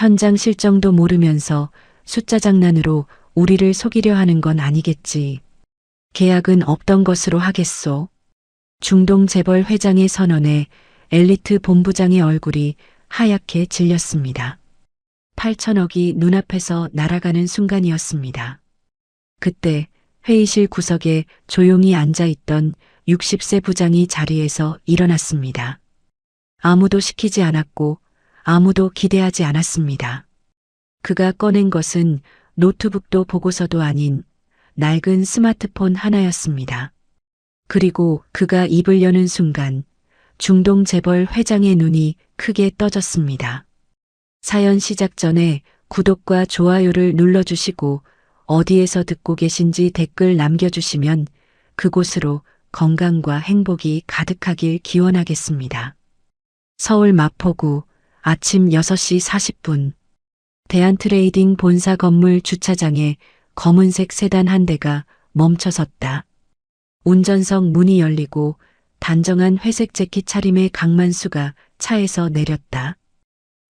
현장 실정도 모르면서 숫자 장난으로 우리를 속이려 하는 건 아니겠지. 계약은 없던 것으로 하겠소. 중동 재벌 회장의 선언에 엘리트 본부장의 얼굴이 하얗게 질렸습니다. 8천억이 눈앞에서 날아가는 순간이었습니다. 그때 회의실 구석에 조용히 앉아있던 60세 부장이 자리에서 일어났습니다. 아무도 시키지 않았고 아무도 기대하지 않았습니다. 그가 꺼낸 것은 노트북도 보고서도 아닌 낡은 스마트폰 하나였습니다. 그리고 그가 입을 여는 순간 중동 재벌 회장의 눈이 크게 떠졌습니다. 사연 시작 전에 구독과 좋아요를 눌러주시고 어디에서 듣고 계신지 댓글 남겨주시면 그곳으로 건강과 행복이 가득하길 기원하겠습니다. 서울 마포구 아침 6시 40분 대한트레이딩 본사 건물 주차장에 검은색 세단 한 대가 멈춰섰다. 운전석 문이 열리고 단정한 회색 재킷 차림의 강만수가 차에서 내렸다.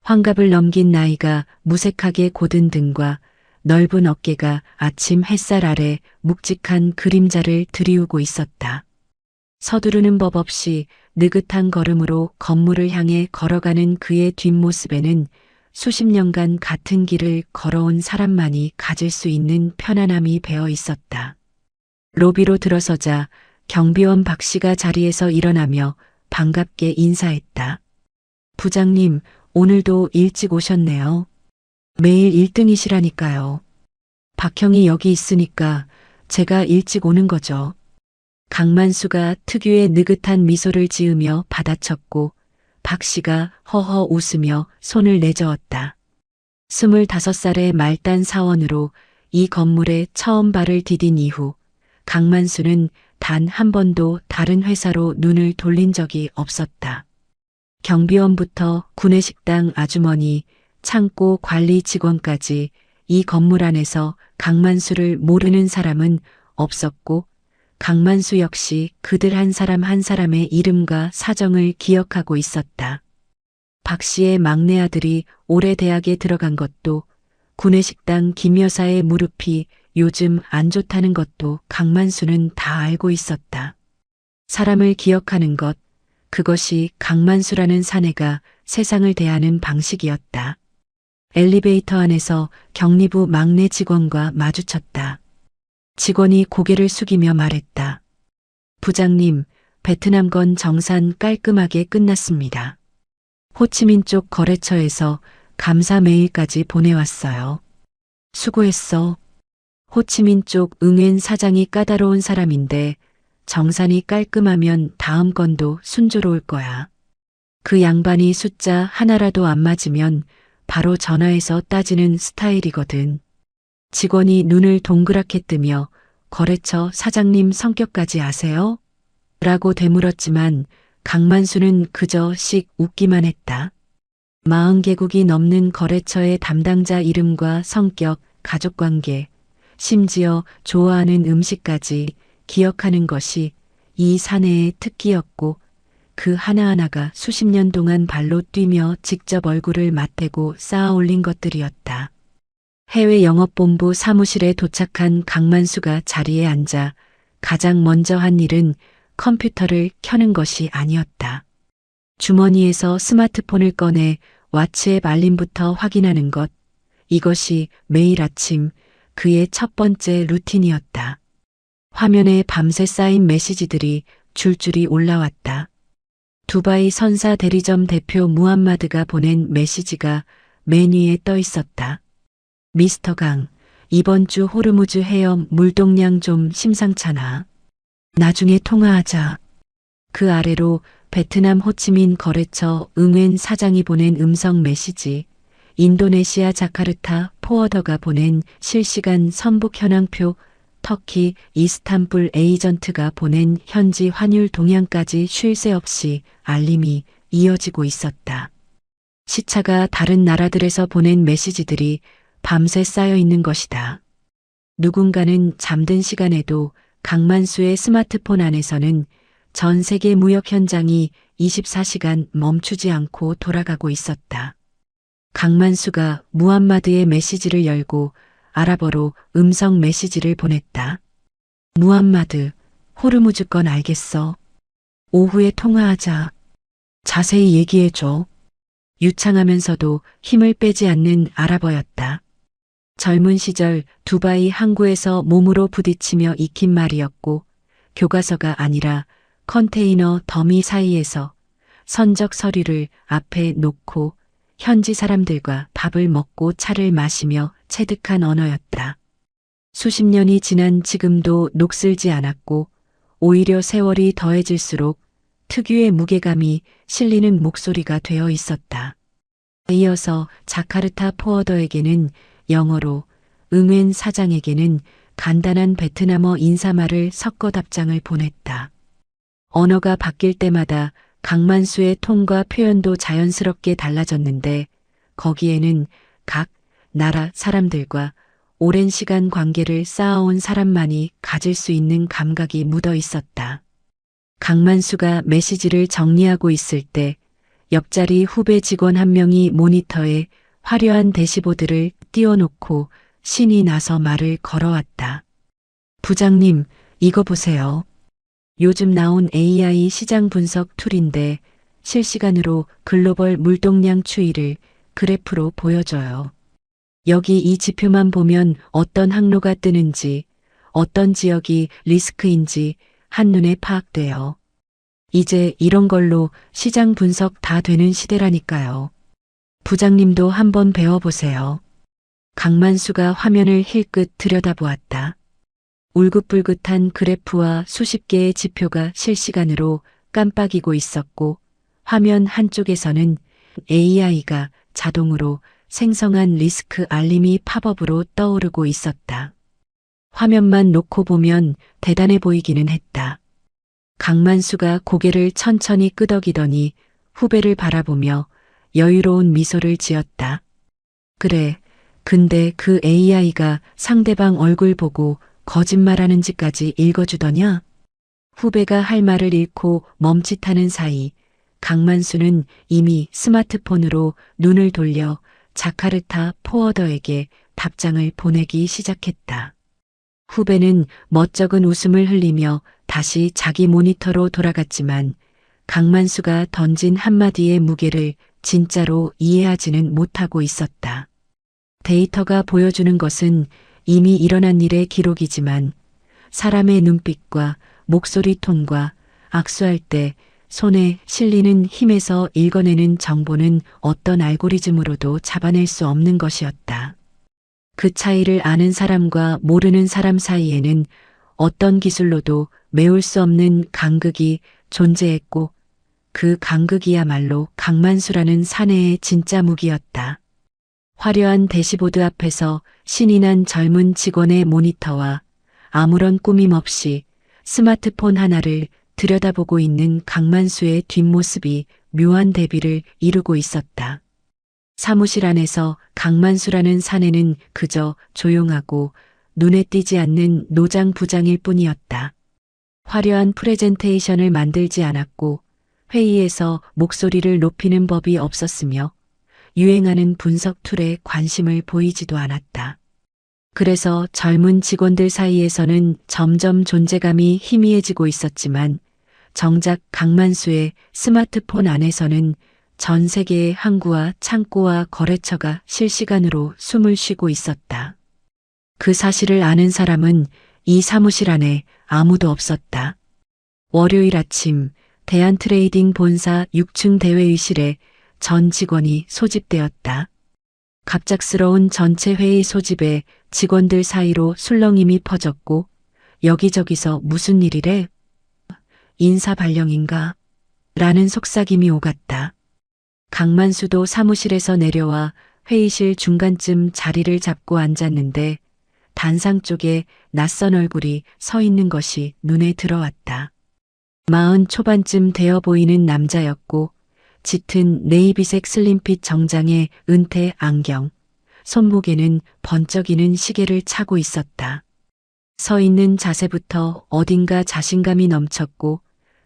환갑을 넘긴 나이가 무색하게 고든 등과 넓은 어깨가 아침 햇살 아래 묵직한 그림자를 드리우고 있었다. 서두르는 법 없이 느긋한 걸음으로 건물을 향해 걸어가는 그의 뒷모습에는 수십 년간 같은 길을 걸어온 사람만이 가질 수 있는 편안함이 배어 있었다. 로비로 들어서자 경비원 박 씨가 자리에서 일어나며 반갑게 인사했다. 부장님, 오늘도 일찍 오셨네요. 매일 1등이시라니까요. 박 형이 여기 있으니까 제가 일찍 오는 거죠. 강만수가 특유의 느긋한 미소를 지으며 받아쳤고 박 씨가 허허 웃으며 손을 내저었다. 25살의 말단 사원으로 이 건물에 처음 발을 디딘 이후 강만수는 단 한 번도 다른 회사로 눈을 돌린 적이 없었다. 경비원부터 구내식당 아주머니, 창고 관리 직원까지 이 건물 안에서 강만수를 모르는 사람은 없었고 강만수 역시 그들 한 사람 한 사람의 이름과 사정을 기억하고 있었다. 박 씨의 막내 아들이 올해 대학에 들어간 것도 구내식당 김 여사의 무릎이 요즘 안 좋다는 것도 강만수는 다 알고 있었다. 사람을 기억하는 것, 그것이 강만수라는 사내가 세상을 대하는 방식이었다. 엘리베이터 안에서 경리부 막내 직원과 마주쳤다. 직원이 고개를 숙이며 말했다. 부장님, 베트남건 정산 깔끔하게 끝났습니다. 호치민 쪽 거래처에서 감사 메일까지 보내왔어요. 수고했어. 호치민 쪽 응엔 사장이 까다로운 사람인데 정산이 깔끔하면 다음 건도 순조로울 거야. 그 양반이 숫자 하나라도 안 맞으면 바로 전화해서 따지는 스타일이거든. 직원이 눈을 동그랗게 뜨며 거래처 사장님 성격까지 아세요? 라고 되물었지만 강만수는 그저 씩 웃기만 했다. 40개국이 넘는 거래처의 담당자 이름과 성격, 가족관계, 심지어 좋아하는 음식까지 기억하는 것이 이 사내의 특기였고 그 하나하나가 수십 년 동안 발로 뛰며 직접 얼굴을 맞대고 쌓아 올린 것들이었다. 해외 영업본부 사무실에 도착한 강만수가 자리에 앉아 가장 먼저 한 일은 컴퓨터를 켜는 것이 아니었다. 주머니에서 스마트폰을 꺼내 왓츠앱 알림부터 확인하는 것, 이것이 매일 아침 그의 첫 번째 루틴이었다. 화면에 밤새 쌓인 메시지들이 줄줄이 올라왔다. 두바이 선사 대리점 대표 무함마드가 보낸 메시지가 맨 위에 떠 있었다. 미스터 강, 이번 주 호르무즈 해협 물동량 좀 심상찮아. 나중에 통화하자. 그 아래로 베트남 호치민 거래처 응웬 사장이 보낸 음성 메시지, 인도네시아 자카르타 포워더가 보낸 실시간 선북 현황표, 터키 이스탄불 에이전트가 보낸 현지 환율 동향까지 쉴 새 없이 알림이 이어지고 있었다. 시차가 다른 나라들에서 보낸 메시지들이 밤새 쌓여 있는 것이다. 누군가는 잠든 시간에도 강만수의 스마트폰 안에서는 전 세계 무역 현장이 24시간 멈추지 않고 돌아가고 있었다. 강만수가 무함마드의 메시지를 열고 아랍어로 음성 메시지를 보냈다. 무함마드, 호르무즈 건 알겠어. 오후에 통화하자. 자세히 얘기해줘. 유창하면서도 힘을 빼지 않는 아랍어였다. 젊은 시절 두바이 항구에서 몸으로 부딪히며 익힌 말이었고 교과서가 아니라 컨테이너 더미 사이에서 선적 서류를 앞에 놓고 현지 사람들과 밥을 먹고 차를 마시며 체득한 언어였다. 수십 년이 지난 지금도 녹슬지 않았고 오히려 세월이 더해질수록 특유의 무게감이 실리는 목소리가 되어 있었다. 이어서 자카르타 포워더에게는 영어로, 응웬 사장에게는 간단한 베트남어 인사말을 섞어 답장을 보냈다. 언어가 바뀔 때마다 강만수의 톤과 표현도 자연스럽게 달라졌는데 거기에는 각 나라 사람들과 오랜 시간 관계를 쌓아온 사람만이 가질 수 있는 감각이 묻어 있었다. 강만수가 메시지를 정리하고 있을 때 옆자리 후배 직원 한 명이 모니터에 화려한 대시보드를 띄워놓고 신이 나서 말을 걸어왔다. 부장님, 이거 보세요. 요즘 나온 AI 시장 분석 툴인데 실시간으로 글로벌 물동량 추이를 그래프로 보여줘요. 여기 이 지표만 보면 어떤 항로가 뜨는지, 어떤 지역이 리스크인지 한눈에 파악돼요. 이제 이런 걸로 시장 분석 다 되는 시대라니까요. 부장님도 한번 배워보세요. 강만수가 화면을 힐끗 들여다보았다. 울긋불긋한 그래프와 수십 개의 지표가 실시간으로 깜빡이고 있었고 화면 한쪽에서는 AI가 자동으로 생성한 리스크 알림이 팝업으로 떠오르고 있었다. 화면만 놓고 보면 대단해 보이기는 했다. 강만수가 고개를 천천히 끄덕이더니 후배를 바라보며 여유로운 미소를 지었다. 그래, 근데 그 AI가 상대방 얼굴 보고 거짓말하는지까지 읽어주더냐? 후배가 할 말을 잃고 멈칫하는 사이 강만수는 이미 스마트폰으로 눈을 돌려 자카르타 포워더에게 답장을 보내기 시작했다. 후배는 멋쩍은 웃음을 흘리며 다시 자기 모니터로 돌아갔지만 강만수가 던진 한마디의 무게를 진짜로 이해하지는 못하고 있었다. 데이터가 보여주는 것은 이미 일어난 일의 기록이지만 사람의 눈빛과 목소리 톤과 악수할 때 손에 실리는 힘에서 읽어내는 정보는 어떤 알고리즘으로도 잡아낼 수 없는 것이었다. 그 차이를 아는 사람과 모르는 사람 사이에는 어떤 기술로도 메울 수 없는 간극이 존재했고 그 간극이야말로 강만수라는 사내의 진짜 무기였다. 화려한 대시보드 앞에서 신이 난 젊은 직원의 모니터와 아무런 꾸밈 없이 스마트폰 하나를 들여다보고 있는 강만수의 뒷모습이 묘한 대비를 이루고 있었다. 사무실 안에서 강만수라는 사내는 그저 조용하고 눈에 띄지 않는 노장 부장일 뿐이었다. 화려한 프레젠테이션을 만들지 않았고 회의에서 목소리를 높이는 법이 없었으며 유행하는 분석 툴에 관심을 보이지도 않았다. 그래서 젊은 직원들 사이에서는 점점 존재감이 희미해지고 있었지만 정작 강만수의 스마트폰 안에서는 전 세계의 항구와 창고와 거래처가 실시간으로 숨을 쉬고 있었다. 그 사실을 아는 사람은 이 사무실 안에 아무도 없었다. 월요일 아침 대한트레이딩 본사 6층 대회의실에 전 직원이 소집되었다. 갑작스러운 전체 회의 소집에 직원들 사이로 술렁임이 퍼졌고 여기저기서 무슨 일이래? 인사 발령인가? 라는 속삭임이 오갔다. 강만수도 사무실에서 내려와 회의실 중간쯤 자리를 잡고 앉았는데 단상 쪽에 낯선 얼굴이 서 있는 것이 눈에 들어왔다. 40 초반쯤 되어 보이는 남자였고 짙은 네이비색 슬림핏 정장에 은퇴 안경, 손목에는 번쩍이는 시계를 차고 있었다. 서 있는 자세부터 어딘가 자신감이 넘쳤고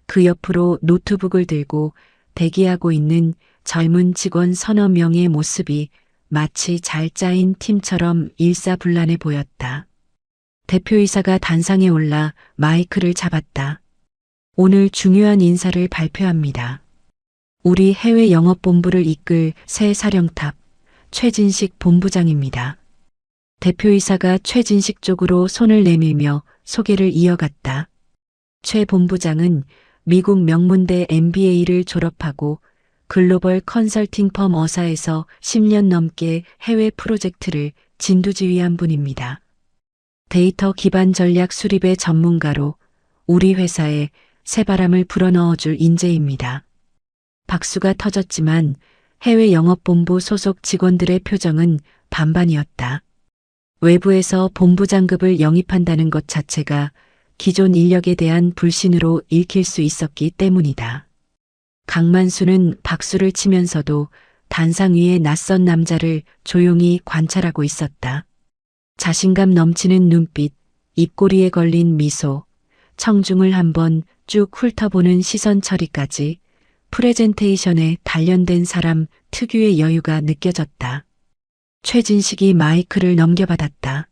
그 옆으로 노트북을 들고 대기하고 있는 젊은 직원 서너 명의 모습이 마치 잘 짜인 팀처럼 일사불란해 보였다. 대표이사가 단상에 올라 마이크를 잡았다. 오늘 중요한 인사를 발표합니다. 우리 해외 영업본부를 이끌 새 사령탑 최진식 본부장입니다. 대표이사가 최진식 쪽으로 손을 내밀며 소개를 이어갔다. 최 본부장은 미국 명문대 MBA를 졸업하고 글로벌 컨설팅 펌 어사에서 10년 넘게 해외 프로젝트를 진두지휘한 분입니다. 데이터 기반 전략 수립의 전문가로 우리 회사에 새바람을 불어넣어줄 인재입니다. 박수가 터졌지만 해외 영업본부 소속 직원들의 표정은 반반이었다. 외부에서 본부장급을 영입한다는 것 자체가 기존 인력에 대한 불신으로 읽힐 수 있었기 때문이다. 강만수는 박수를 치면서도 단상 위의 낯선 남자를 조용히 관찰하고 있었다. 자신감 넘치는 눈빛, 입꼬리에 걸린 미소, 청중을 한번 쭉 훑어보는 시선 처리까지 프레젠테이션에 단련된 사람 특유의 여유가 느껴졌다. 최진식이 마이크를 넘겨받았다.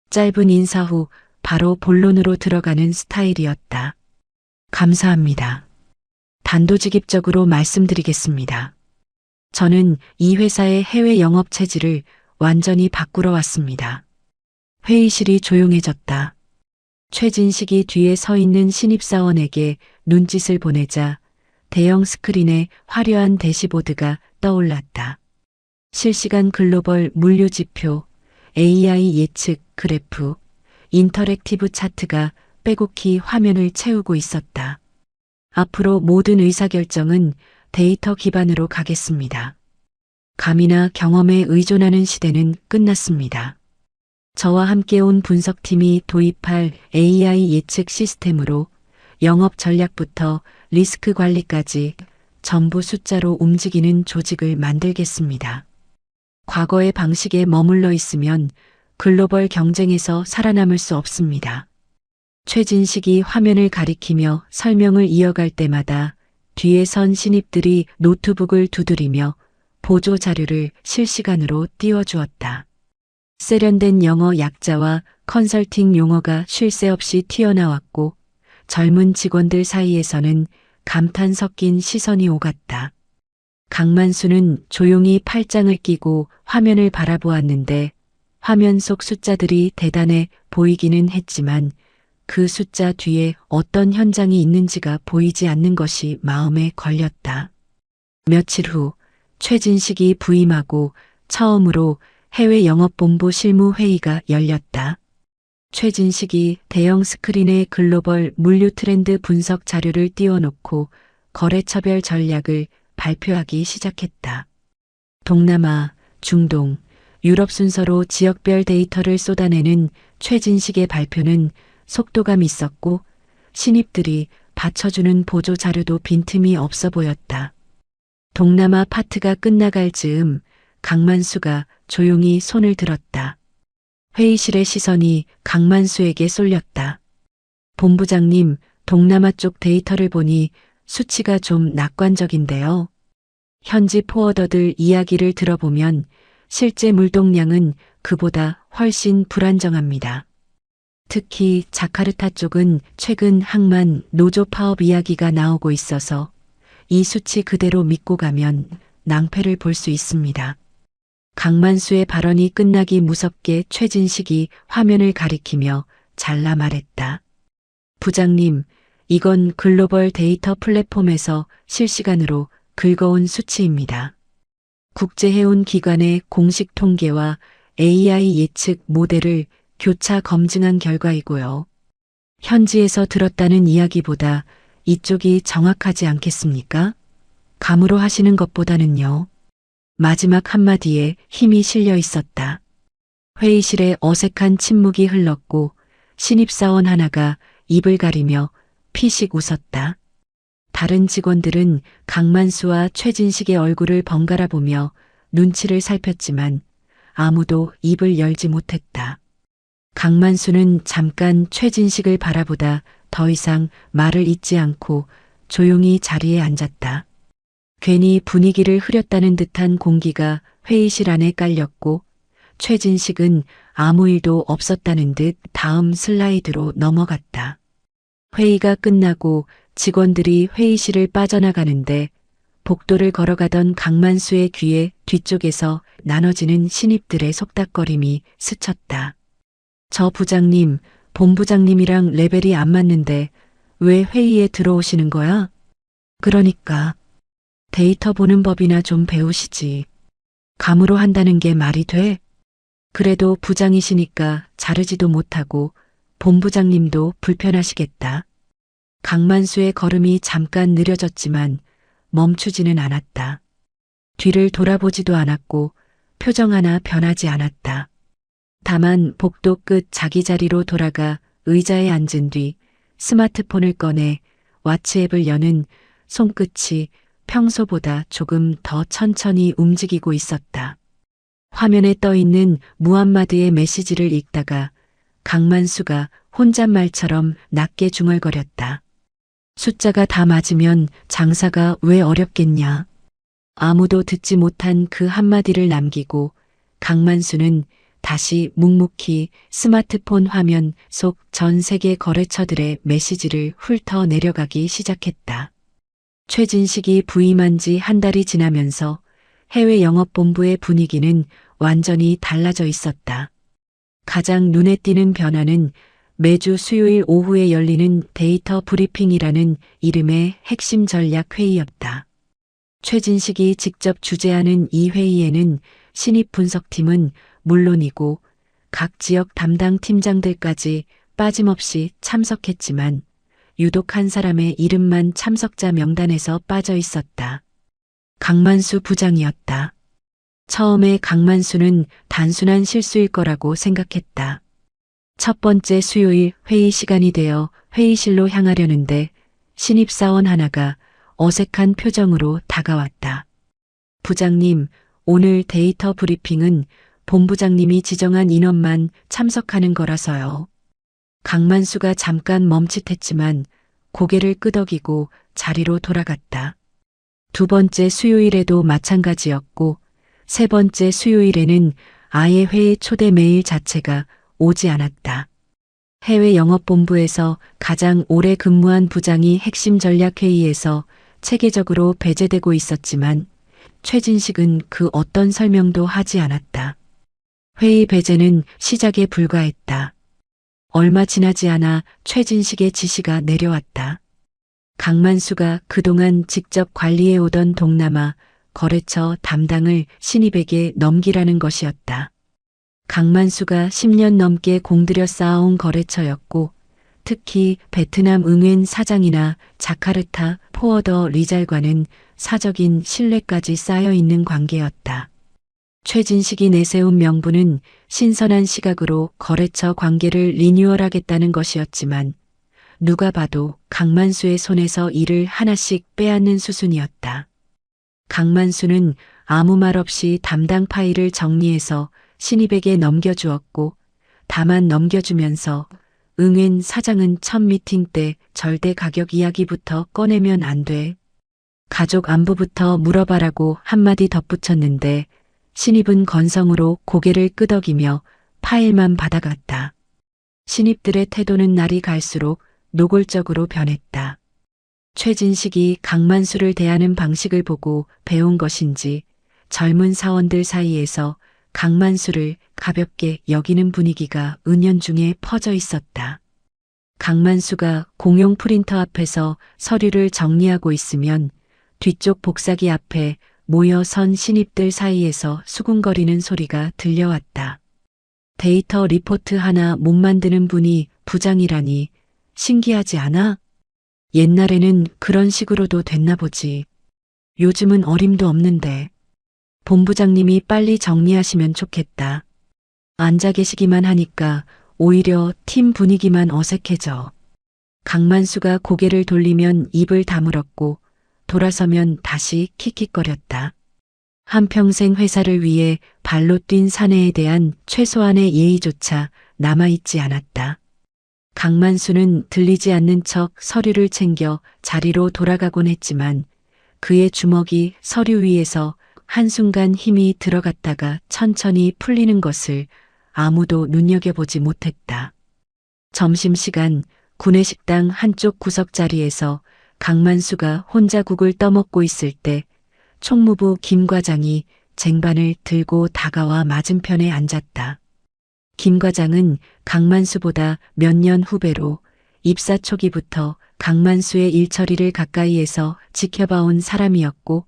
짧은 인사 후 바로 본론으로 들어가는 스타일이었다. 감사합니다. 단도직입적으로 말씀드리겠습니다. 저는 이 회사의 해외 영업 체질을 완전히 바꾸러 왔습니다. 회의실이 조용해졌다. 최진식이 뒤에 서 있는 신입사원에게 눈짓을 보내자 대형 스크린에 화려한 대시보드가 떠올랐다. 실시간 글로벌 물류 지표, AI 예측 그래프, 인터랙티브 차트가 빼곡히 화면을 채우고 있었다. 앞으로 모든 의사결정은 데이터 기반으로 가겠습니다. 감이나 경험에 의존하는 시대는 끝났습니다. 저와 함께 온 분석팀이 도입할 AI 예측 시스템으로 영업 전략부터 리스크 관리까지 전부 숫자로 움직이는 조직을 만들겠습니다. 과거의 방식에 머물러 있으면 글로벌 경쟁에서 살아남을 수 없습니다. 최진식이 화면을 가리키며 설명을 이어갈 때마다 뒤에 선 신입들이 노트북을 두드리며 보조 자료를 실시간으로 띄워주었다. 세련된 영어 약자와 컨설팅 용어가 쉴 새 없이 튀어나왔고 젊은 직원들 사이에서는 감탄 섞인 시선이 오갔다. 강만수는 조용히 팔짱을 끼고 화면을 바라보았는데 화면 속 숫자들이 대단해 보이기는 했지만 그 숫자 뒤에 어떤 현장이 있는지가 보이지 않는 것이 마음에 걸렸다. 며칠 후 최진식이 부임하고 처음으로 해외 영업본부 실무회의가 열렸다. 최진식이 대형 스크린에 글로벌 물류 트렌드 분석 자료를 띄워놓고 거래처별 전략을 발표하기 시작했다. 동남아, 중동, 유럽 순서로 지역별 데이터를 쏟아내는 최진식의 발표는 속도감 있었고 신입들이 받쳐주는 보조 자료도 빈틈이 없어 보였다. 동남아 파트가 끝나갈 즈음 강만수가 조용히 손을 들었다. 회의실의 시선이 강만수에게 쏠렸다. 본부장님, 동남아 쪽 데이터를 보니 수치가 좀 낙관적인데요. 현지 포워더들 이야기를 들어보면 실제 물동량은 그보다 훨씬 불안정합니다. 특히 자카르타 쪽은 최근 항만 노조 파업 이야기가 나오고 있어서 이 수치 그대로 믿고 가면 낭패를 볼 수 있습니다. 강만수의 발언이 끝나기 무섭게 최진식이 화면을 가리키며 잘라 말했다. 부장님, 이건 글로벌 데이터 플랫폼에서 실시간으로 긁어온 수치입니다. 국제해운 기관의 공식 통계와 AI 예측 모델을 교차 검증한 결과이고요. 현지에서 들었다는 이야기보다 이쪽이 정확하지 않겠습니까? 감으로 하시는 것보다는요. 마지막 한마디에 힘이 실려 있었다. 회의실에 어색한 침묵이 흘렀고 신입사원 하나가 입을 가리며 피식 웃었다. 다른 직원들은 강만수와 최진식의 얼굴을 번갈아 보며 눈치를 살폈지만 아무도 입을 열지 못했다. 강만수는 잠깐 최진식을 바라보다 더 이상 말을 잇지 않고 조용히 자리에 앉았다. 괜히 분위기를 흐렸다는 듯한 공기가 회의실 안에 깔렸고 최진식은 아무 일도 없었다는 듯 다음 슬라이드로 넘어갔다. 회의가 끝나고 직원들이 회의실을 빠져나가는데 복도를 걸어가던 강만수의 귀에 뒤쪽에서 나눠지는 신입들의 속닥거림이 스쳤다. 저 부장님, 본부장님이랑 레벨이 안 맞는데 왜 회의에 들어오시는 거야? 그러니까 데이터 보는 법이나 좀 배우시지. 감으로 한다는 게 말이 돼? 그래도 부장이시니까 자르지도 못하고 본부장님도 불편하시겠다. 강만수의 걸음이 잠깐 느려졌지만 멈추지는 않았다. 뒤를 돌아보지도 않았고 표정 하나 변하지 않았다. 다만 복도 끝 자기 자리로 돌아가 의자에 앉은 뒤 스마트폰을 꺼내 왓츠앱을 여는 손끝이 평소보다 조금 더 천천히 움직이고 있었다. 화면에 떠 있는 무함마드의 메시지를 읽다가 강만수가 혼잣말처럼 낮게 중얼거렸다. 숫자가 다 맞으면 장사가 왜 어렵겠냐. 아무도 듣지 못한 그 한마디를 남기고 강만수는 다시 묵묵히 스마트폰 화면 속 전 세계 거래처들의 메시지를 훑어 내려가기 시작했다. 최진식이 부임한 지 한 달이 지나면서 해외 영업본부의 분위기는 완전히 달라져 있었다. 가장 눈에 띄는 변화는 매주 수요일 오후에 열리는 데이터 브리핑이라는 이름의 핵심 전략 회의였다. 최진식이 직접 주재하는 이 회의에는 신입 분석팀은 물론이고 각 지역 담당 팀장들까지 빠짐없이 참석했지만 유독 한 사람의 이름만 참석자 명단에서 빠져 있었다. 강만수 부장이었다. 처음에 강만수는 단순한 실수일 거라고 생각했다. 첫 번째 수요일 회의 시간이 되어 회의실로 향하려는데 신입사원 하나가 어색한 표정으로 다가왔다. 부장님, 오늘 데이터 브리핑은 본부장님이 지정한 인원만 참석하는 거라서요. 강만수가 잠깐 멈칫했지만 고개를 끄덕이고 자리로 돌아갔다. 두 번째 수요일에도 마찬가지였고 세 번째 수요일에는 아예 회의 초대 메일 자체가 오지 않았다. 해외 영업본부에서 가장 오래 근무한 부장이 핵심 전략 회의에서 체계적으로 배제되고 있었지만 최진식은 그 어떤 설명도 하지 않았다. 회의 배제는 시작에 불과했다. 얼마 지나지 않아 최진식의 지시가 내려왔다. 강만수가 그동안 직접 관리해오던 동남아 거래처 담당을 신입에게 넘기라는 것이었다. 강만수가 10년 넘게 공들여 쌓아온 거래처였고 특히 베트남 응웬 사장이나 자카르타 포워더 리잘과는 사적인 신뢰까지 쌓여 있는 관계였다. 최진식이 내세운 명분은 신선한 시각으로 거래처 관계를 리뉴얼하겠다는 것이었지만 누가 봐도 강만수의 손에서 일을 하나씩 빼앗는 수순이었다. 강만수는 아무 말 없이 담당 파일을 정리해서 신입에게 넘겨주었고 다만 넘겨주면서 응웬 사장은 첫 미팅 때 절대 가격 이야기부터 꺼내면 안 돼. 가족 안부부터 물어봐라고 한마디 덧붙였는데 신입은 건성으로 고개를 끄덕이며 파일만 받아갔다. 신입들의 태도는 날이 갈수록 노골적으로 변했다. 최진식이 강만수를 대하는 방식을 보고 배운 것인지 젊은 사원들 사이에서 강만수를 가볍게 여기는 분위기가 은연중에 퍼져 있었다. 강만수가 공용 프린터 앞에서 서류를 정리하고 있으면 뒤쪽 복사기 앞에 모여 선 신입들 사이에서 수군거리는 소리가 들려왔다. 데이터 리포트 하나 못 만드는 분이 부장이라니 신기하지 않아? 옛날에는 그런 식으로도 됐나 보지. 요즘은 어림도 없는데. 본부장님이 빨리 정리하시면 좋겠다. 앉아 계시기만 하니까 오히려 팀 분위기만 어색해져. 강만수가 고개를 돌리면 입을 다물었고 돌아서면 다시 킥킥거렸다. 한평생 회사를 위해 발로 뛴 사내에 대한 최소한의 예의조차 남아있지 않았다. 강만수는 들리지 않는 척 서류를 챙겨 자리로 돌아가곤 했지만 그의 주먹이 서류 위에서 한순간 힘이 들어갔다가 천천히 풀리는 것을 아무도 눈여겨보지 못했다. 점심시간 구내식당 한쪽 구석 자리에서 강만수가 혼자 국을 떠먹고 있을 때 총무부 김 과장이 쟁반을 들고 다가와 맞은편에 앉았다. 김 과장은 강만수보다 몇 년 후배로 입사 초기부터 강만수의 일처리를 가까이에서 지켜봐온 사람이었고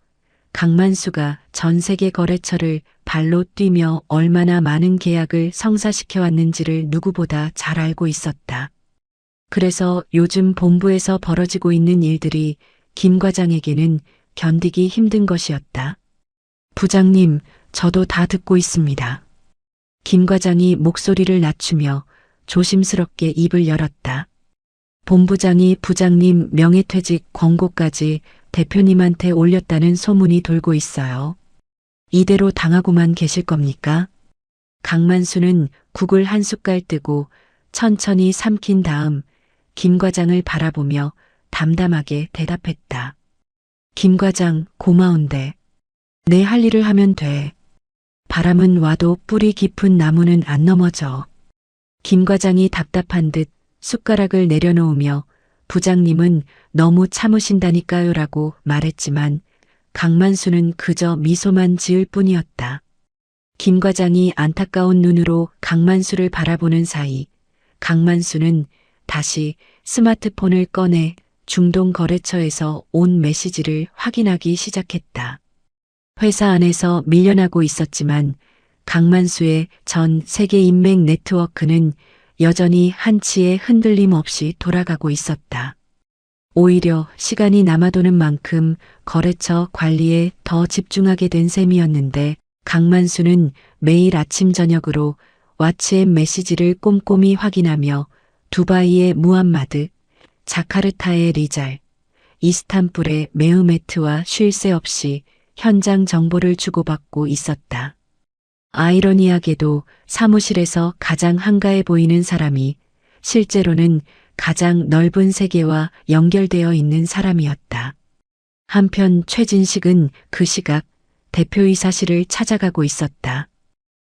강만수가 전 세계 거래처를 발로 뛰며 얼마나 많은 계약을 성사시켜왔는지를 누구보다 잘 알고 있었다. 그래서 요즘 본부에서 벌어지고 있는 일들이 김 과장에게는 견디기 힘든 것이었다. 부장님, 저도 다 듣고 있습니다. 김 과장이 목소리를 낮추며 조심스럽게 입을 열었다. 본부장이 부장님 명예퇴직 권고까지 대표님한테 올렸다는 소문이 돌고 있어요. 이대로 당하고만 계실 겁니까? 강만수는 국을 한 숟갈 뜨고 천천히 삼킨 다음 김 과장을 바라보며 담담하게 대답했다. 김 과장, 고마운데 내 할 일을 하면 돼. 바람은 와도 뿌리 깊은 나무는 안 넘어져. 김 과장이 답답한 듯 숟가락을 내려놓으며 부장님은 너무 참으신다니까요라고 말했지만 강만수는 그저 미소만 지을 뿐이었다. 김 과장이 안타까운 눈으로 강만수를 바라보는 사이 강만수는 다시 스마트폰을 꺼내 중동 거래처에서 온 메시지를 확인하기 시작했다. 회사 안에서 밀려나고 있었지만 강만수의 전 세계 인맥 네트워크는 여전히 한치의 흔들림 없이 돌아가고 있었다. 오히려 시간이 남아도는 만큼 거래처 관리에 더 집중하게 된 셈이었는데 강만수는 매일 아침 저녁으로 왓츠앱 메시지를 꼼꼼히 확인하며 두바이의 무함마드, 자카르타의 리잘, 이스탄불의 메흐메트와 쉴 새 없이 현장 정보를 주고받고 있었다. 아이러니하게도 사무실에서 가장 한가해 보이는 사람이 실제로는 가장 넓은 세계와 연결되어 있는 사람이었다. 한편 최진식은 그 시각 대표이사실을 찾아가고 있었다.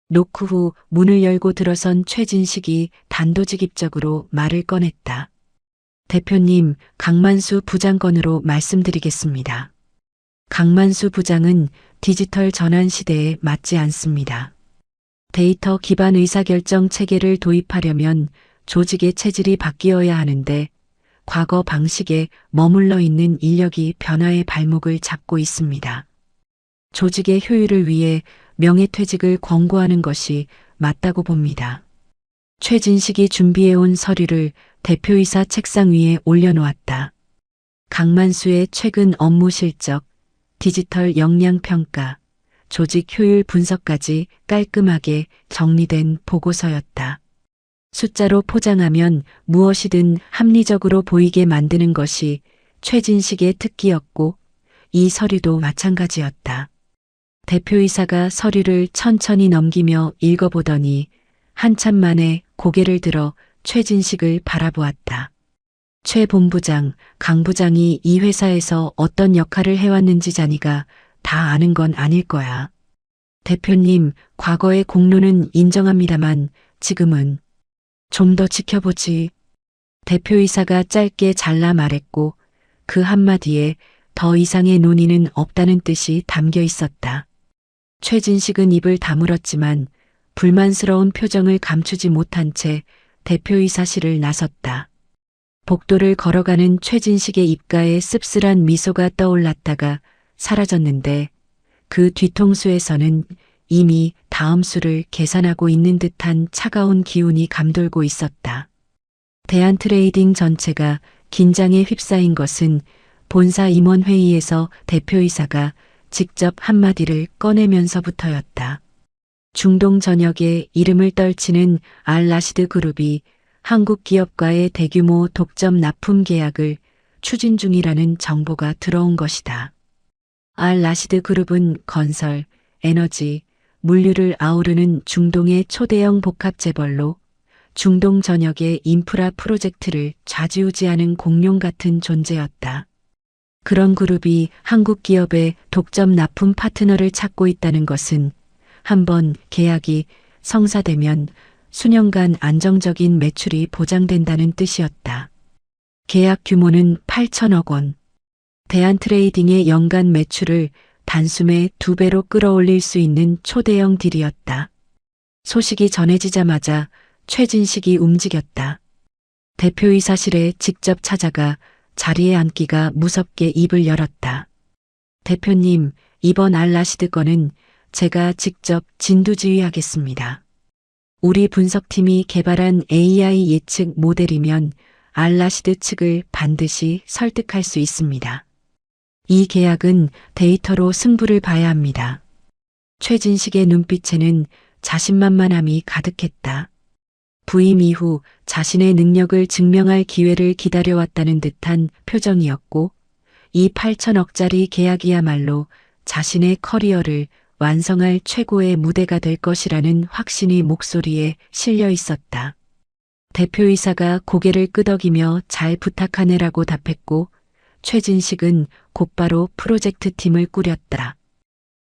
노크 후 문을 열고 들어선 최진식이 단도직입적으로 말을 꺼냈다. 대표님, 강만수 부장 건으로 말씀드리겠습니다. 강만수 부장은 디지털 전환 시대에 맞지 않습니다. 데이터 기반 의사결정 체계를 도입하려면 조직의 체질이 바뀌어야 하는데 과거 방식에 머물러 있는 인력이 변화의 발목을 잡고 있습니다. 조직의 효율을 위해 명예퇴직을 권고하는 것이 맞다고 봅니다. 최진식이 준비해온 서류를 대표이사 책상 위에 올려놓았다. 강만수의 최근 업무 실적, 디지털 역량 평가, 조직 효율 분석까지 깔끔하게 정리된 보고서였다. 숫자로 포장하면 무엇이든 합리적으로 보이게 만드는 것이 최진식의 특기였고 이 서류도 마찬가지였다. 대표이사가 서류를 천천히 넘기며 읽어보더니 한참 만에 고개를 들어 최진식을 바라보았다. 최 본부장, 강 부장이 이 회사에서 어떤 역할을 해왔는지 자네가 다 아는 건 아닐 거야. 대표님, 과거의 공로는 인정합니다만 지금은 좀 더 지켜보지. 대표이사가 짧게 잘라 말했고 그 한마디에 더 이상의 논의는 없다는 뜻이 담겨 있었다. 최진식은 입을 다물었지만 불만스러운 표정을 감추지 못한 채 대표이사실을 나섰다. 복도를 걸어가는 최진식의 입가에 씁쓸한 미소가 떠올랐다가 사라졌는데 그 뒤통수에서는 이미 다음 수를 계산하고 있는 듯한 차가운 기운이 감돌고 있었다. 대한트레이딩 전체가 긴장에 휩싸인 것은 본사 임원회의에서 대표이사가 직접 한마디를 꺼내면서부터였다. 중동 전역에 이름을 떨치는 알-라시드 그룹이 한국 기업과의 대규모 독점 납품 계약을 추진 중이라는 정보가 들어온 것이다. 알-라시드 그룹은 건설, 에너지, 물류를 아우르는 중동의 초대형 복합 재벌로 중동 전역의 인프라 프로젝트를 좌지우지하는 공룡 같은 존재였다. 그런 그룹이 한국 기업의 독점 납품 파트너를 찾고 있다는 것은 한번 계약이 성사되면 수년간 안정적인 매출이 보장된다는 뜻이었다. 계약 규모는 8천억 원. 대한트레이딩의 연간 매출을 단숨에 2배로 끌어올릴 수 있는 초대형 딜이었다. 소식이 전해지자마자 최진식이 움직였다. 대표이사실에 직접 찾아가 자리에 앉기가 무섭게 입을 열었다. 대표님, 이번 알라시드 건은 제가 직접 진두지휘하겠습니다. 우리 분석팀이 개발한 AI 예측 모델이면 알라시드 측을 반드시 설득할 수 있습니다. 이 계약은 데이터로 승부를 봐야 합니다. 최진식의 눈빛에는 자신만만함이 가득했다. 부임 이후 자신의 능력을 증명할 기회를 기다려왔다는 듯한 표정이었고, 이 8천억짜리 계약이야말로 자신의 커리어를 완성할 최고의 무대가 될 것이라는 확신이 목소리에 실려 있었다. 대표이사가 고개를 끄덕이며 잘 부탁하네라고 답했고, 최진식은 곧바로 프로젝트 팀을 꾸렸다.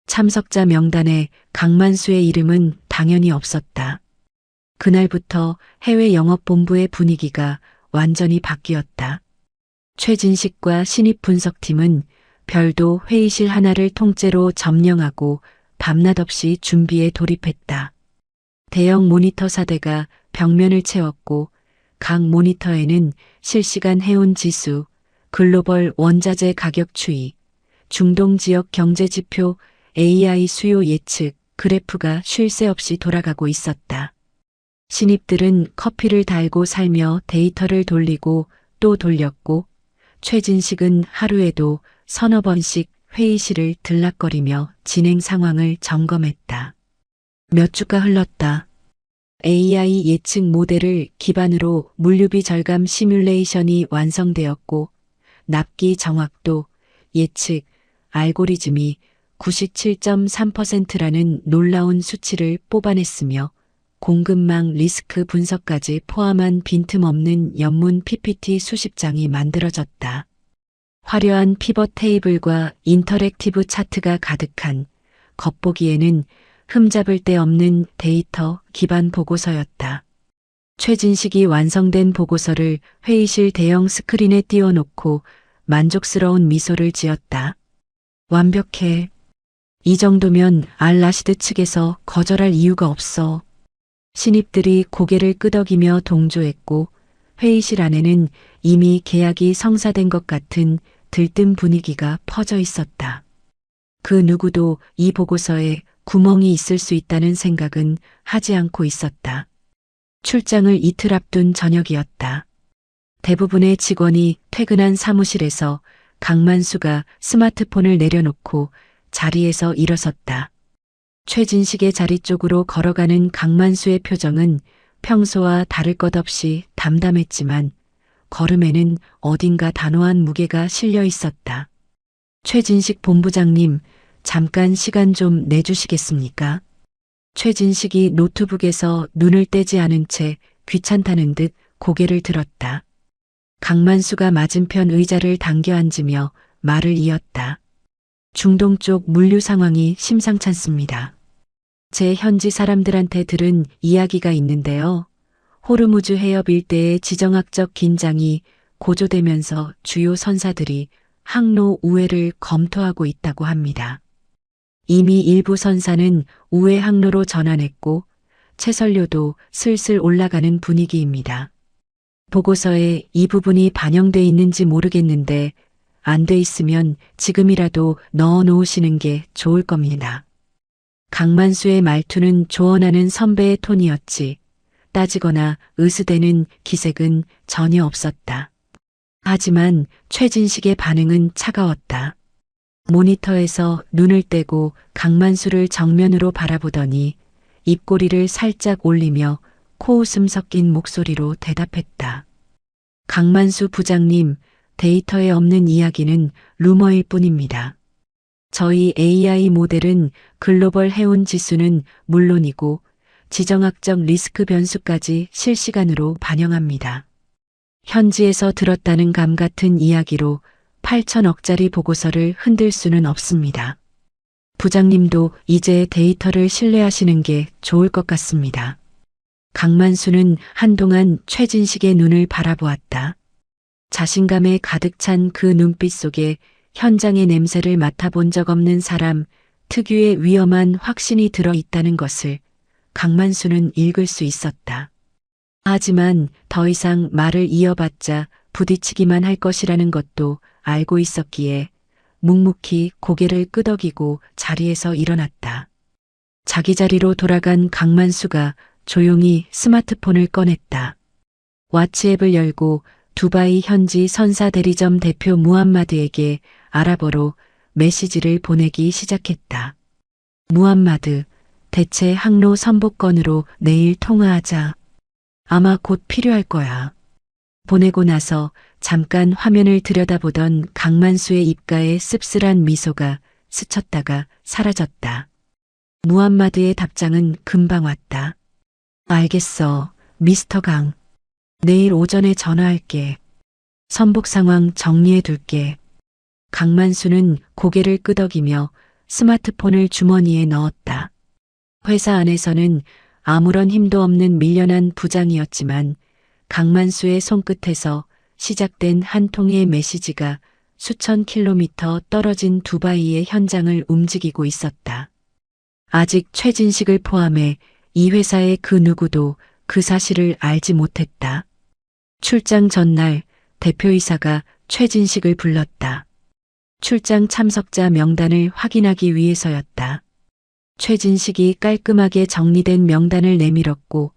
참석자 명단에 강만수의 이름은 당연히 없었다. 그날부터 해외 영업본부의 분위기가 완전히 바뀌었다. 최진식과 신입 분석팀은 별도 회의실 하나를 통째로 점령하고 밤낮 없이 준비에 돌입했다. 대형 모니터 4대가 벽면을 채웠고 각 모니터에는 실시간 해운 지수, 글로벌 원자재 가격 추이, 중동 지역 경제 지표, AI 수요 예측, 그래프가 쉴 새 없이 돌아가고 있었다. 신입들은 커피를 달고 살며 데이터를 돌리고 또 돌렸고, 최진식은 하루에도 서너 번씩 회의실을 들락거리며 진행 상황을 점검했다. 몇 주가 흘렀다. AI 예측 모델을 기반으로 물류비 절감 시뮬레이션이 완성되었고, 납기 정확도, 예측, 알고리즘이 97.3%라는 놀라운 수치를 뽑아냈으며 공급망 리스크 분석까지 포함한 빈틈없는 연문 PPT 수십 장이 만들어졌다. 화려한 피벗 테이블과 인터랙티브 차트가 가득한 겉보기에는 흠잡을 데 없는 데이터 기반 보고서였다. 최진식이 완성된 보고서를 회의실 대형 스크린에 띄워놓고 만족스러운 미소를 지었다. 완벽해. 이 정도면 알라시드 측에서 거절할 이유가 없어. 신입들이 고개를 끄덕이며 동조했고 회의실 안에는 이미 계약이 성사된 것 같은 들뜬 분위기가 퍼져 있었다. 그 누구도 이 보고서에 구멍이 있을 수 있다는 생각은 하지 않고 있었다. 출장을 이틀 앞둔 저녁이었다. 대부분의 직원이 퇴근한 사무실에서 강만수가 스마트폰을 내려놓고 자리에서 일어섰다. 최진식의 자리 쪽으로 걸어가는 강만수의 표정은 평소와 다를 것 없이 담담했지만 걸음에는 어딘가 단호한 무게가 실려 있었다. 최진식 본부장님, 잠깐 시간 좀 내주시겠습니까? 최진식이 노트북에서 눈을 떼지 않은 채 귀찮다는 듯 고개를 들었다. 강만수가 맞은편 의자를 당겨 앉으며 말을 이었다. 중동 쪽 물류 상황이 심상찮습니다. 제 현지 사람들한테 들은 이야기가 있는데요. 호르무즈 해협 일대의 지정학적 긴장이 고조되면서 주요 선사들이 항로 우회를 검토하고 있다고 합니다. 이미 일부 선사는 우회 항로로 전환했고 채설료도 슬슬 올라가는 분위기입니다. 보고서에 이 부분이 반영돼 있는지 모르겠는데 안 돼 있으면 지금이라도 넣어 놓으시는 게 좋을 겁니다. 강만수의 말투는 조언하는 선배의 톤이었지 따지거나 으스대는 기색은 전혀 없었다. 하지만 최진식의 반응은 차가웠다. 모니터에서 눈을 떼고 강만수를 정면으로 바라보더니 입꼬리를 살짝 올리며 코웃음 섞인 목소리로 대답했다. 강만수 부장님, 데이터에 없는 이야기는 루머일 뿐입니다. 저희 AI 모델은 글로벌 해운 지수는 물론이고 지정학적 리스크 변수까지 실시간으로 반영합니다. 현지에서 들었다는 감 같은 이야기로 8천억짜리 보고서를 흔들 수는 없습니다. 부장님도 이제 데이터를 신뢰하시는 게 좋을 것 같습니다. 강만수는 한동안 최진식의 눈을 바라보았다. 자신감에 가득 찬 그 눈빛 속에 현장의 냄새를 맡아본 적 없는 사람 특유의 위험한 확신이 들어 있다는 것을 강만수는 읽을 수 있었다. 하지만 더 이상 말을 이어봤자 부딪히기만 할 것이라는 것도 알고 있었기에 묵묵히 고개를 끄덕이고 자리에서 일어났다. 자기 자리로 돌아간 강만수가 조용히 스마트폰을 꺼냈다. 와치앱을 열고 두바이 현지 선사 대리점 대표 무함마드에게 아랍어로 메시지를 보내기 시작했다. 무함마드, 대체 항로 선복건으로 내일 통화하자. 아마 곧 필요할 거야. 보내고 나서 잠깐 화면을 들여다보던 강만수의 입가에 씁쓸한 미소가 스쳤다가 사라졌다. 무함마드의 답장은 금방 왔다. 알겠어, 미스터 강. 내일 오전에 전화할게. 선복 상황 정리해 둘게. 강만수는 고개를 끄덕이며 스마트폰을 주머니에 넣었다. 회사 안에서는 아무런 힘도 없는 밀련한 부장이었지만 강만수의 손끝에서 시작된 한 통의 메시지가 수천 킬로미터 떨어진 두바이의 현장을 움직이고 있었다. 아직 최진식을 포함해 이 회사의 그 누구도 그 사실을 알지 못했다. 출장 전날 대표이사가 최진식을 불렀다. 출장 참석자 명단을 확인하기 위해서였다. 최진식이 깔끔하게 정리된 명단을 내밀었고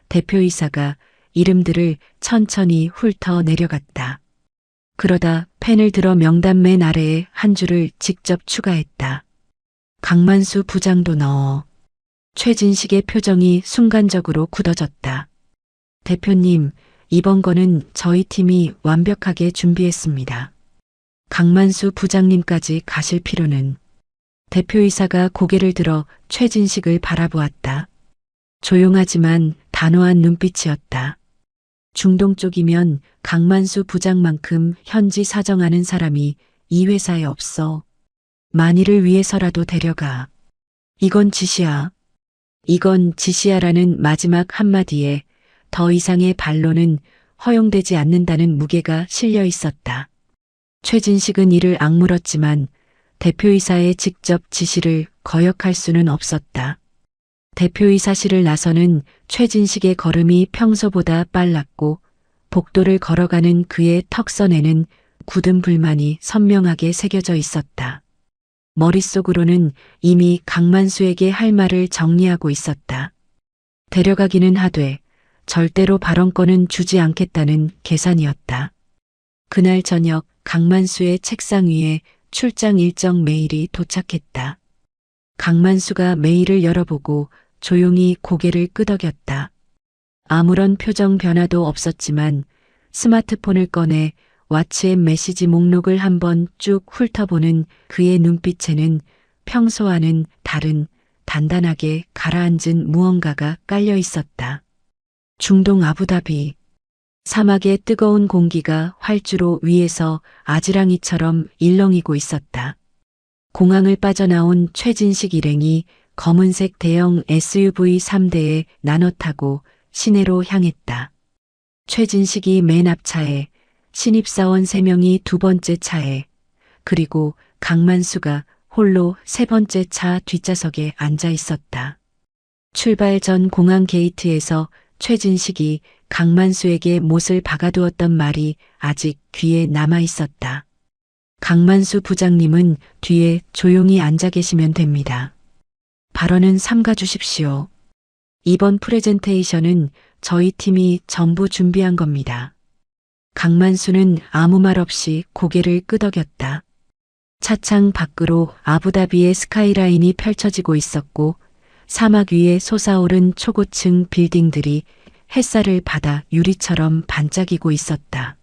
대표이사가 이름들을 천천히 훑어 내려갔다. 그러다 펜을 들어 명단 맨 아래에 한 줄을 직접 추가했다. 강만수 부장도 넣어. 최진식의 표정이 순간적으로 굳어졌다. 대표님, 이번 거는 저희 팀이 완벽하게 준비했습니다. 강만수 부장님까지 가실 필요는. 대표이사가 고개를 들어 최진식을 바라보았다. 조용하지만 단호한 눈빛이었다. 중동 쪽이면 강만수 부장만큼 현지 사정하는 사람이 이 회사에 없어. 만일을 위해서라도 데려가. 이건 지시야. 이건 지시야라는 마지막 한마디에 더 이상의 반론은 허용되지 않는다는 무게가 실려 있었다. 최진식은 이를 악물었지만 대표이사의 직접 지시를 거역할 수는 없었다. 대표이사실을 나서는 최진식의 걸음이 평소보다 빨랐고 복도를 걸어가는 그의 턱선에는 굳은 불만이 선명하게 새겨져 있었다. 머릿속으로는 이미 강만수에게 할 말을 정리하고 있었다. 데려가기는 하되 절대로 발언권은 주지 않겠다는 계산이었다. 그날 저녁 강만수의 책상 위에 출장 일정 메일이 도착했다. 강만수가 메일을 열어보고 조용히 고개를 끄덕였다. 아무런 표정 변화도 없었지만 스마트폰을 꺼내 와치앱 메시지 목록을 한번 쭉 훑어보는 그의 눈빛에는 평소와는 다른 단단하게 가라앉은 무언가가 깔려 있었다. 중동 아부다비. 사막의 뜨거운 공기가 활주로 위에서 아지랑이처럼 일렁이고 있었다. 공항을 빠져나온 최진식 일행이 검은색 대형 SUV 3대에 나눠 타고 시내로 향했다. 최진식이 맨 앞차에, 신입사원 3명이 두 번째 차에, 그리고 강만수가 홀로 세 번째 차 뒷좌석에 앉아 있었다. 출발 전 공항 게이트에서 최진식이 강만수에게 못을 박아두었던 말이 아직 귀에 남아 있었다. 강만수 부장님은 뒤에 조용히 앉아 계시면 됩니다. 발언은 삼가 주십시오. 이번 프레젠테이션은 저희 팀이 전부 준비한 겁니다. 강만수는 아무 말 없이 고개를 끄덕였다. 차창 밖으로 아부다비의 스카이라인이 펼쳐지고 있었고 사막 위에 솟아오른 초고층 빌딩들이 햇살을 받아 유리처럼 반짝이고 있었다.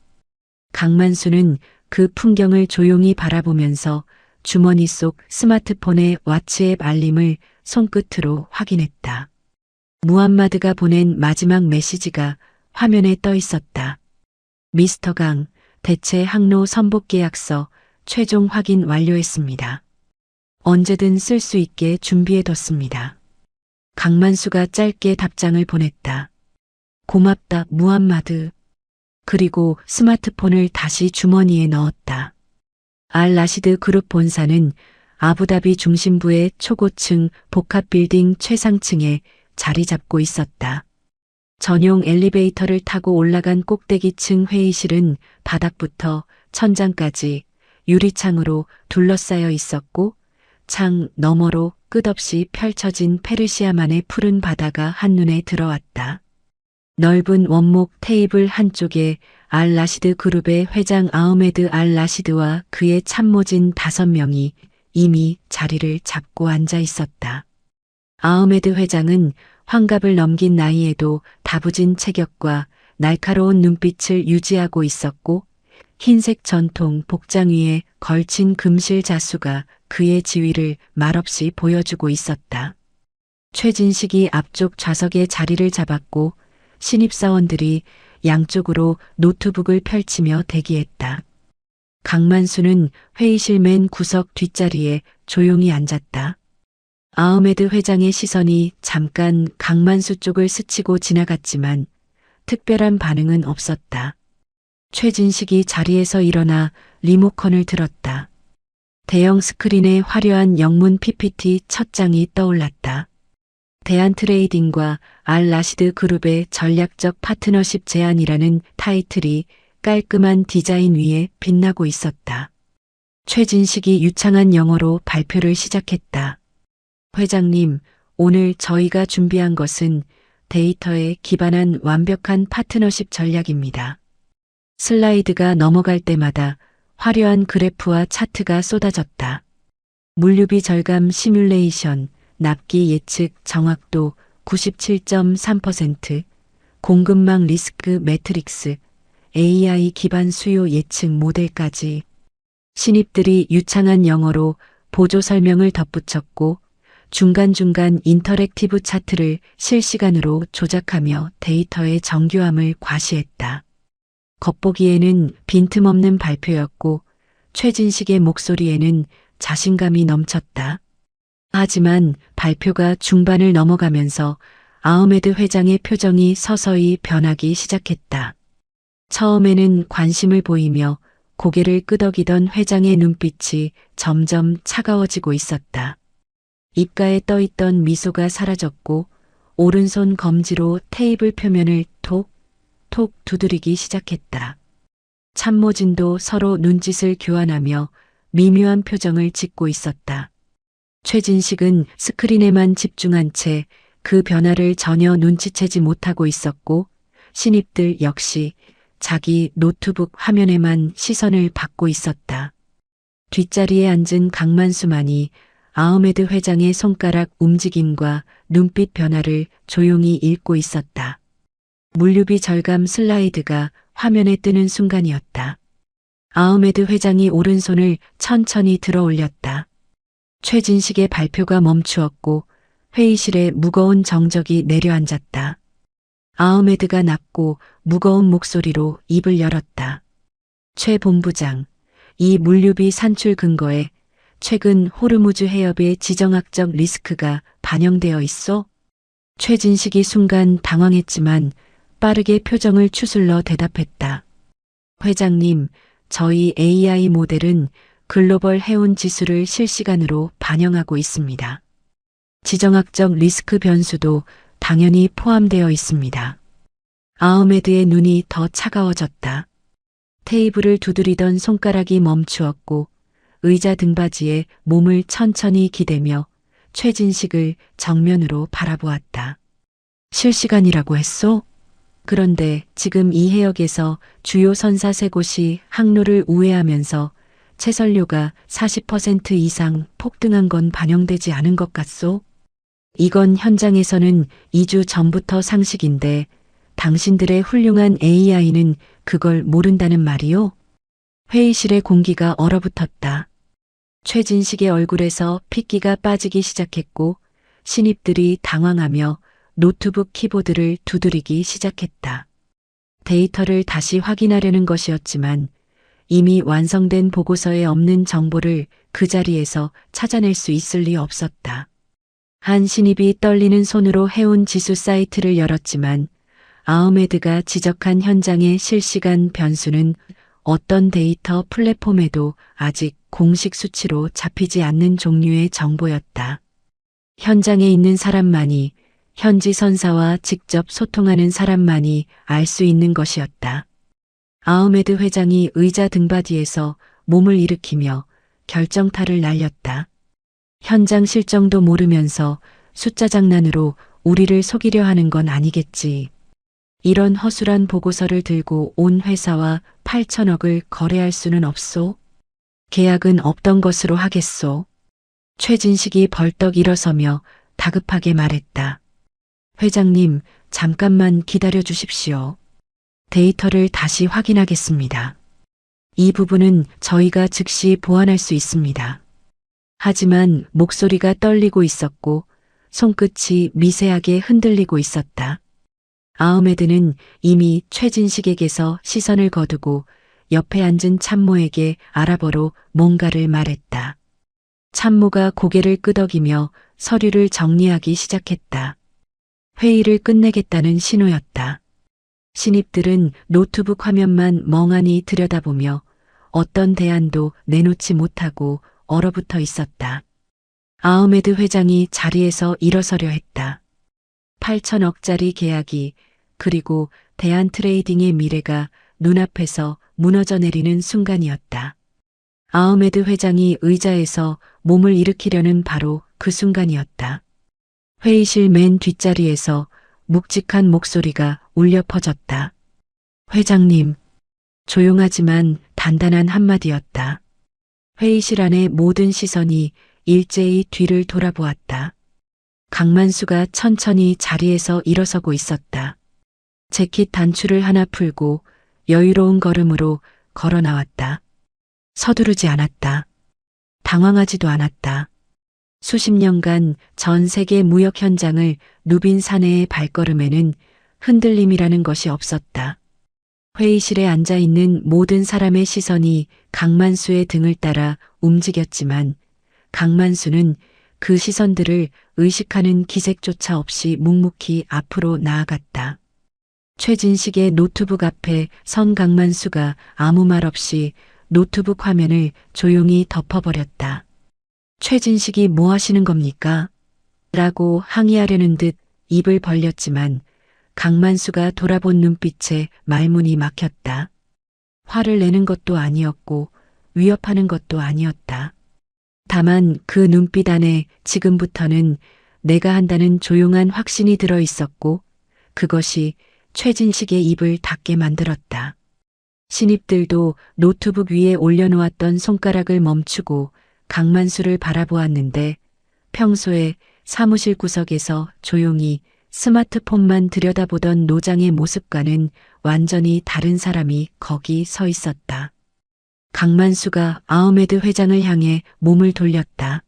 강만수는 그 풍경을 조용히 바라보면서 주머니 속 스마트폰의 와치앱 알림을 손끝으로 확인했다. 무함마드가 보낸 마지막 메시지가 화면에 떠 있었다. 미스터 강, 대체 항로 선복 계약서 최종 확인 완료했습니다. 언제든 쓸 수 있게 준비해뒀습니다. 강만수가 짧게 답장을 보냈다. 고맙다, 무함마드. 그리고 스마트폰을 다시 주머니에 넣었다. 알 라시드 그룹 본사는 아부다비 중심부의 초고층 복합빌딩 최상층에 자리 잡고 있었다. 전용 엘리베이터를 타고 올라간 꼭대기층 회의실은 바닥부터 천장까지 유리창으로 둘러싸여 있었고 창 너머로 끝없이 펼쳐진 페르시아만의 푸른 바다가 한눈에 들어왔다. 넓은 원목 테이블 한쪽에 알 라시드 그룹의 회장 아흐메드 알 라시드와 그의 참모진 5명이 이미 자리를 잡고 앉아 있었다. 아흐메드 회장은 환갑을 넘긴 나이에도 다부진 체격과 날카로운 눈빛을 유지하고 있었고 흰색 전통 복장 위에 걸친 금실 자수가 그의 지위를 말없이 보여주고 있었다. 최진식이 앞쪽 좌석에 자리를 잡았고 신입사원들이 양쪽으로 노트북을 펼치며 대기했다. 강만수는 회의실 맨 구석 뒷자리에 조용히 앉았다. 아흐메드 회장의 시선이 잠깐 강만수 쪽을 스치고 지나갔지만 특별한 반응은 없었다. 최진식이 자리에서 일어나 리모컨을 들었다. 대형 스크린에 화려한 영문 PPT 첫 장이 떠올랐다. 대한트레이딩과 알 라시드 그룹의 전략적 파트너십 제안이라는 타이틀이 깔끔한 디자인 위에 빛나고 있었다. 최진식이 유창한 영어로 발표를 시작했다. 회장님, 오늘 저희가 준비한 것은 데이터에 기반한 완벽한 파트너십 전략입니다. 슬라이드가 넘어갈 때마다 화려한 그래프와 차트가 쏟아졌다. 물류비 절감 시뮬레이션, 납기 예측 정확도 97.3%, 공급망 리스크 매트릭스, AI 기반 수요 예측 모델까지 신입들이 유창한 영어로 보조 설명을 덧붙였고 중간중간 인터랙티브 차트를 실시간으로 조작하며 데이터의 정교함을 과시했다. 겉보기에는 빈틈없는 발표였고 최진식의 목소리에는 자신감이 넘쳤다. 하지만 발표가 중반을 넘어가면서 아흐메드 회장의 표정이 서서히 변하기 시작했다. 처음에는 관심을 보이며 고개를 끄덕이던 회장의 눈빛이 점점 차가워지고 있었다. 입가에 떠있던 미소가 사라졌고 오른손 검지로 테이블 표면을 톡 두드리기 시작했다. 참모진도 서로 눈짓을 교환하며 미묘한 표정을 짓고 있었다. 최진식은 스크린에만 집중한 채 그 변화를 전혀 눈치채지 못하고 있었고 신입들 역시 자기 노트북 화면에만 시선을 받고 있었다. 뒷자리에 앉은 강만수만이 아흐메드 회장의 손가락 움직임과 눈빛 변화를 조용히 읽고 있었다. 물류비 절감 슬라이드가 화면에 뜨는 순간이었다. 아흐메드 회장이 오른손을 천천히 들어 올렸다. 최진식의 발표가 멈추었고 회의실에 무거운 정적이 내려앉았다. 아흐메드가 낮고 무거운 목소리로 입을 열었다. 최 본부장, 이 물류비 산출 근거에 최근 호르무즈 해협의 지정학적 리스크가 반영되어 있어? 최진식이 순간 당황했지만 빠르게 표정을 추슬러 대답했다. 회장님, 저희 AI 모델은 글로벌 해운 지수를 실시간으로 반영하고 있습니다. 지정학적 리스크 변수도 당연히 포함되어 있습니다. 아흐메드의 눈이 더 차가워졌다. 테이블을 두드리던 손가락이 멈추었고 의자 등받이에 몸을 천천히 기대며 최진식을 정면으로 바라보았다. 실시간이라고 했소? 그런데 지금 이 해역에서 주요 선사 3곳이 항로를 우회하면서 채선료가 40% 이상 폭등한 건 반영되지 않은 것 같소? 이건 현장에서는 2주 전부터 상식인데 당신들의 훌륭한 AI는 그걸 모른다는 말이요? 회의실의 공기가 얼어붙었다. 최진식의 얼굴에서 핏기가 빠지기 시작했고 신입들이 당황하며 노트북 키보드를 두드리기 시작했다. 데이터를 다시 확인하려는 것이었지만 이미 완성된 보고서에 없는 정보를 그 자리에서 찾아낼 수 있을 리 없었다. 한 신입이 떨리는 손으로 해운 지수 사이트를 열었지만 아흐메드가 지적한 현장의 실시간 변수는 어떤 데이터 플랫폼에도 아직 공식 수치로 잡히지 않는 종류의 정보였다. 현장에 있는 사람만이, 현지 선사와 직접 소통하는 사람만이 알 수 있는 것이었다. 아흐메드 회장이 의자 등받이에서 몸을 일으키며 결정타를 날렸다. 현장 실정도 모르면서 숫자 장난으로 우리를 속이려 하는 건 아니겠지. 이런 허술한 보고서를 들고 온 회사와 8천억을 거래할 수는 없소. 계약은 없던 것으로 하겠소. 최진식이 벌떡 일어서며 다급하게 말했다. 회장님, 잠깐만 기다려 주십시오. 데이터를 다시 확인하겠습니다. 이 부분은 저희가 즉시 보완할 수 있습니다. 하지만 목소리가 떨리고 있었고 손끝이 미세하게 흔들리고 있었다. 아흐메드는 이미 최진식에게서 시선을 거두고 옆에 앉은 참모에게 아랍어로 뭔가를 말했다. 참모가 고개를 끄덕이며 서류를 정리하기 시작했다. 회의를 끝내겠다는 신호였다. 신입들은 노트북 화면만 멍하니 들여다보며 어떤 대안도 내놓지 못하고 얼어붙어 있었다. 아흐메드 회장이 자리에서 일어서려 했다. 8천억짜리 계약이 그리고 대한 트레이딩의 미래가 눈앞에서 무너져 내리는 순간이었다. 아흐메드 회장이 의자에서 몸을 일으키려는 바로 그 순간이었다. 회의실 맨 뒷자리에서 묵직한 목소리가 울려 퍼졌다. 회장님, 조용하지만 단단한 한마디였다. 회의실 안의 모든 시선이 일제히 뒤를 돌아보았다. 강만수가 천천히 자리에서 일어서고 있었다. 재킷 단추를 하나 풀고 여유로운 걸음으로 걸어 나왔다. 서두르지 않았다. 당황하지도 않았다. 수십 년간 전 세계 무역 현장을 누빈 사내의 발걸음에는 흔들림이라는 것이 없었다. 회의실에 앉아 있는 모든 사람의 시선이 강만수의 등을 따라 움직였지만 강만수는 그 시선들을 의식하는 기색조차 없이 묵묵히 앞으로 나아갔다. 최진식의 노트북 앞에 선 강만수가 아무 말 없이 노트북 화면을 조용히 덮어버렸다. 최진식이 뭐 하시는 겁니까? 라고 항의하려는 듯 입을 벌렸지만 강만수가 돌아본 눈빛에 말문이 막혔다. 화를 내는 것도 아니었고 위협하는 것도 아니었다. 다만 그 눈빛 안에 지금부터는 내가 한다는 조용한 확신이 들어 있었고 그것이 최진식의 입을 닫게 만들었다. 신입들도 노트북 위에 올려놓았던 손가락을 멈추고 강만수를 바라보았는데 평소에 사무실 구석에서 조용히 스마트폰만 들여다보던 노장의 모습과는 완전히 다른 사람이 거기 서 있었다. 강만수가 아흐메드 회장을 향해 몸을 돌렸다.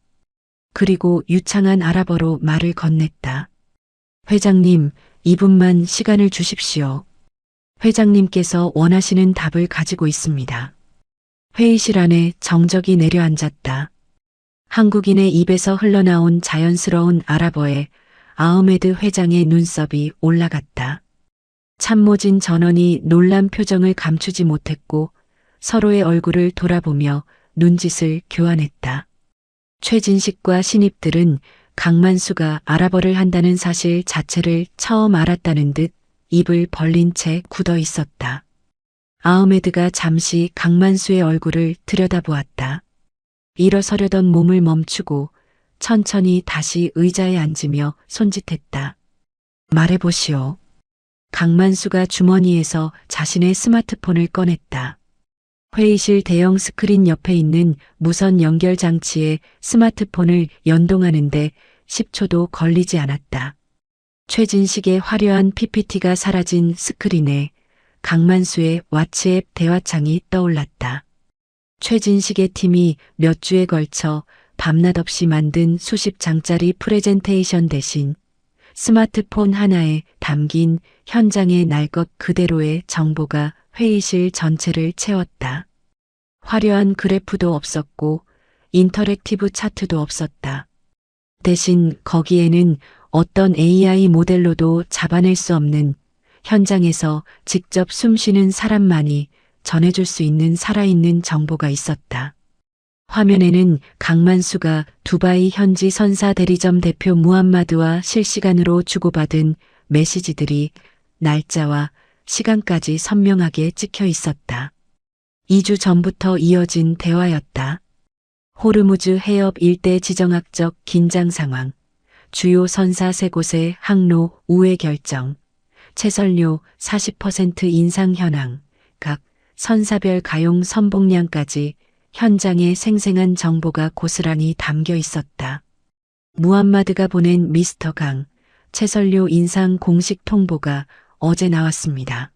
그리고 유창한 아랍어로 말을 건넸다. 회장님, 2분만 시간을 주십시오. 회장님께서 원하시는 답을 가지고 있습니다. 회의실 안에 정적이 내려앉았다. 한국인의 입에서 흘러나온 자연스러운 아랍어에 아흐메드 회장의 눈썹이 올라갔다. 참모진 전원이 놀란 표정을 감추지 못했고 서로의 얼굴을 돌아보며 눈짓을 교환했다. 최진식과 신입들은 강만수가 아랍어를 한다는 사실 자체를 처음 알았다는 듯 입을 벌린 채 굳어 있었다. 아흐메드가 잠시 강만수의 얼굴을 들여다보았다. 일어서려던 몸을 멈추고 천천히 다시 의자에 앉으며 손짓했다. 말해보시오. 강만수가 주머니에서 자신의 스마트폰을 꺼냈다. 회의실 대형 스크린 옆에 있는 무선 연결 장치에 스마트폰을 연동하는데 10초도 걸리지 않았다. 최진식의 화려한 PPT가 사라진 스크린에 강만수의 왓츠앱 대화창이 떠올랐다. 최진식의 팀이 몇 주에 걸쳐 밤낮 없이 만든 수십 장짜리 프레젠테이션 대신 스마트폰 하나에 담긴 현장의 날 것 그대로의 정보가 회의실 전체를 채웠다. 화려한 그래프도 없었고 인터랙티브 차트도 없었다. 대신 거기에는 어떤 AI 모델로도 잡아낼 수 없는 현장에서 직접 숨쉬는 사람만이 전해줄 수 있는 살아있는 정보가 있었다. 화면에는 강만수가 두바이 현지 선사 대리점 대표 무함마드와 실시간으로 주고받은 메시지들이 날짜와 시간까지 선명하게 찍혀 있었다. 2주 전부터 이어진 대화였다. 호르무즈 해협 일대 지정학적 긴장 상황, 주요 선사 3곳의 항로 우회 결정, 채설료 40% 인상 현황, 각 선사별 가용 선봉량까지 현장에 생생한 정보가 고스란히 담겨 있었다. 무함마드가 보낸 미스터 강, 채설료 인상 공식 통보가 어제 나왔습니다.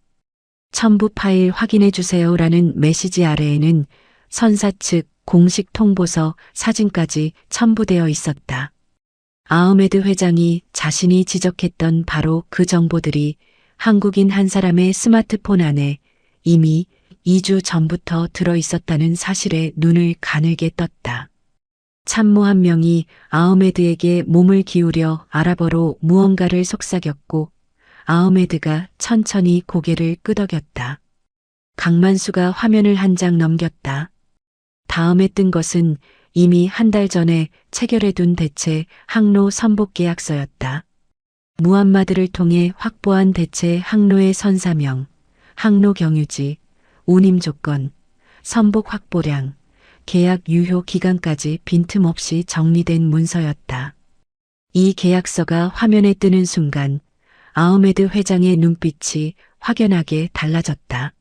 첨부 파일 확인해 주세요라는 메시지 아래에는 선사 측 공식 통보서 사진까지 첨부되어 있었다. 아흐메드 회장이 자신이 지적했던 바로 그 정보들이 한국인 한 사람의 스마트폰 안에 이미 2주 전부터 들어 있었다는 사실에 눈을 가늘게 떴다. 참모 한 명이 아흐메드에게 몸을 기울여 아랍어로 무언가를 속삭였고 아흐메드가 천천히 고개를 끄덕였다. 강만수가 화면을 한 장 넘겼다. 다음에 뜬 것은 이미 한 달 전에 체결해둔 대체 항로 선복 계약서였다. 무함마드를 통해 확보한 대체 항로의 선사명, 항로 경유지, 운임 조건, 선복 확보량, 계약 유효 기간까지 빈틈없이 정리된 문서였다. 이 계약서가 화면에 뜨는 순간 아흐메드 회장의 눈빛이 확연하게 달라졌다.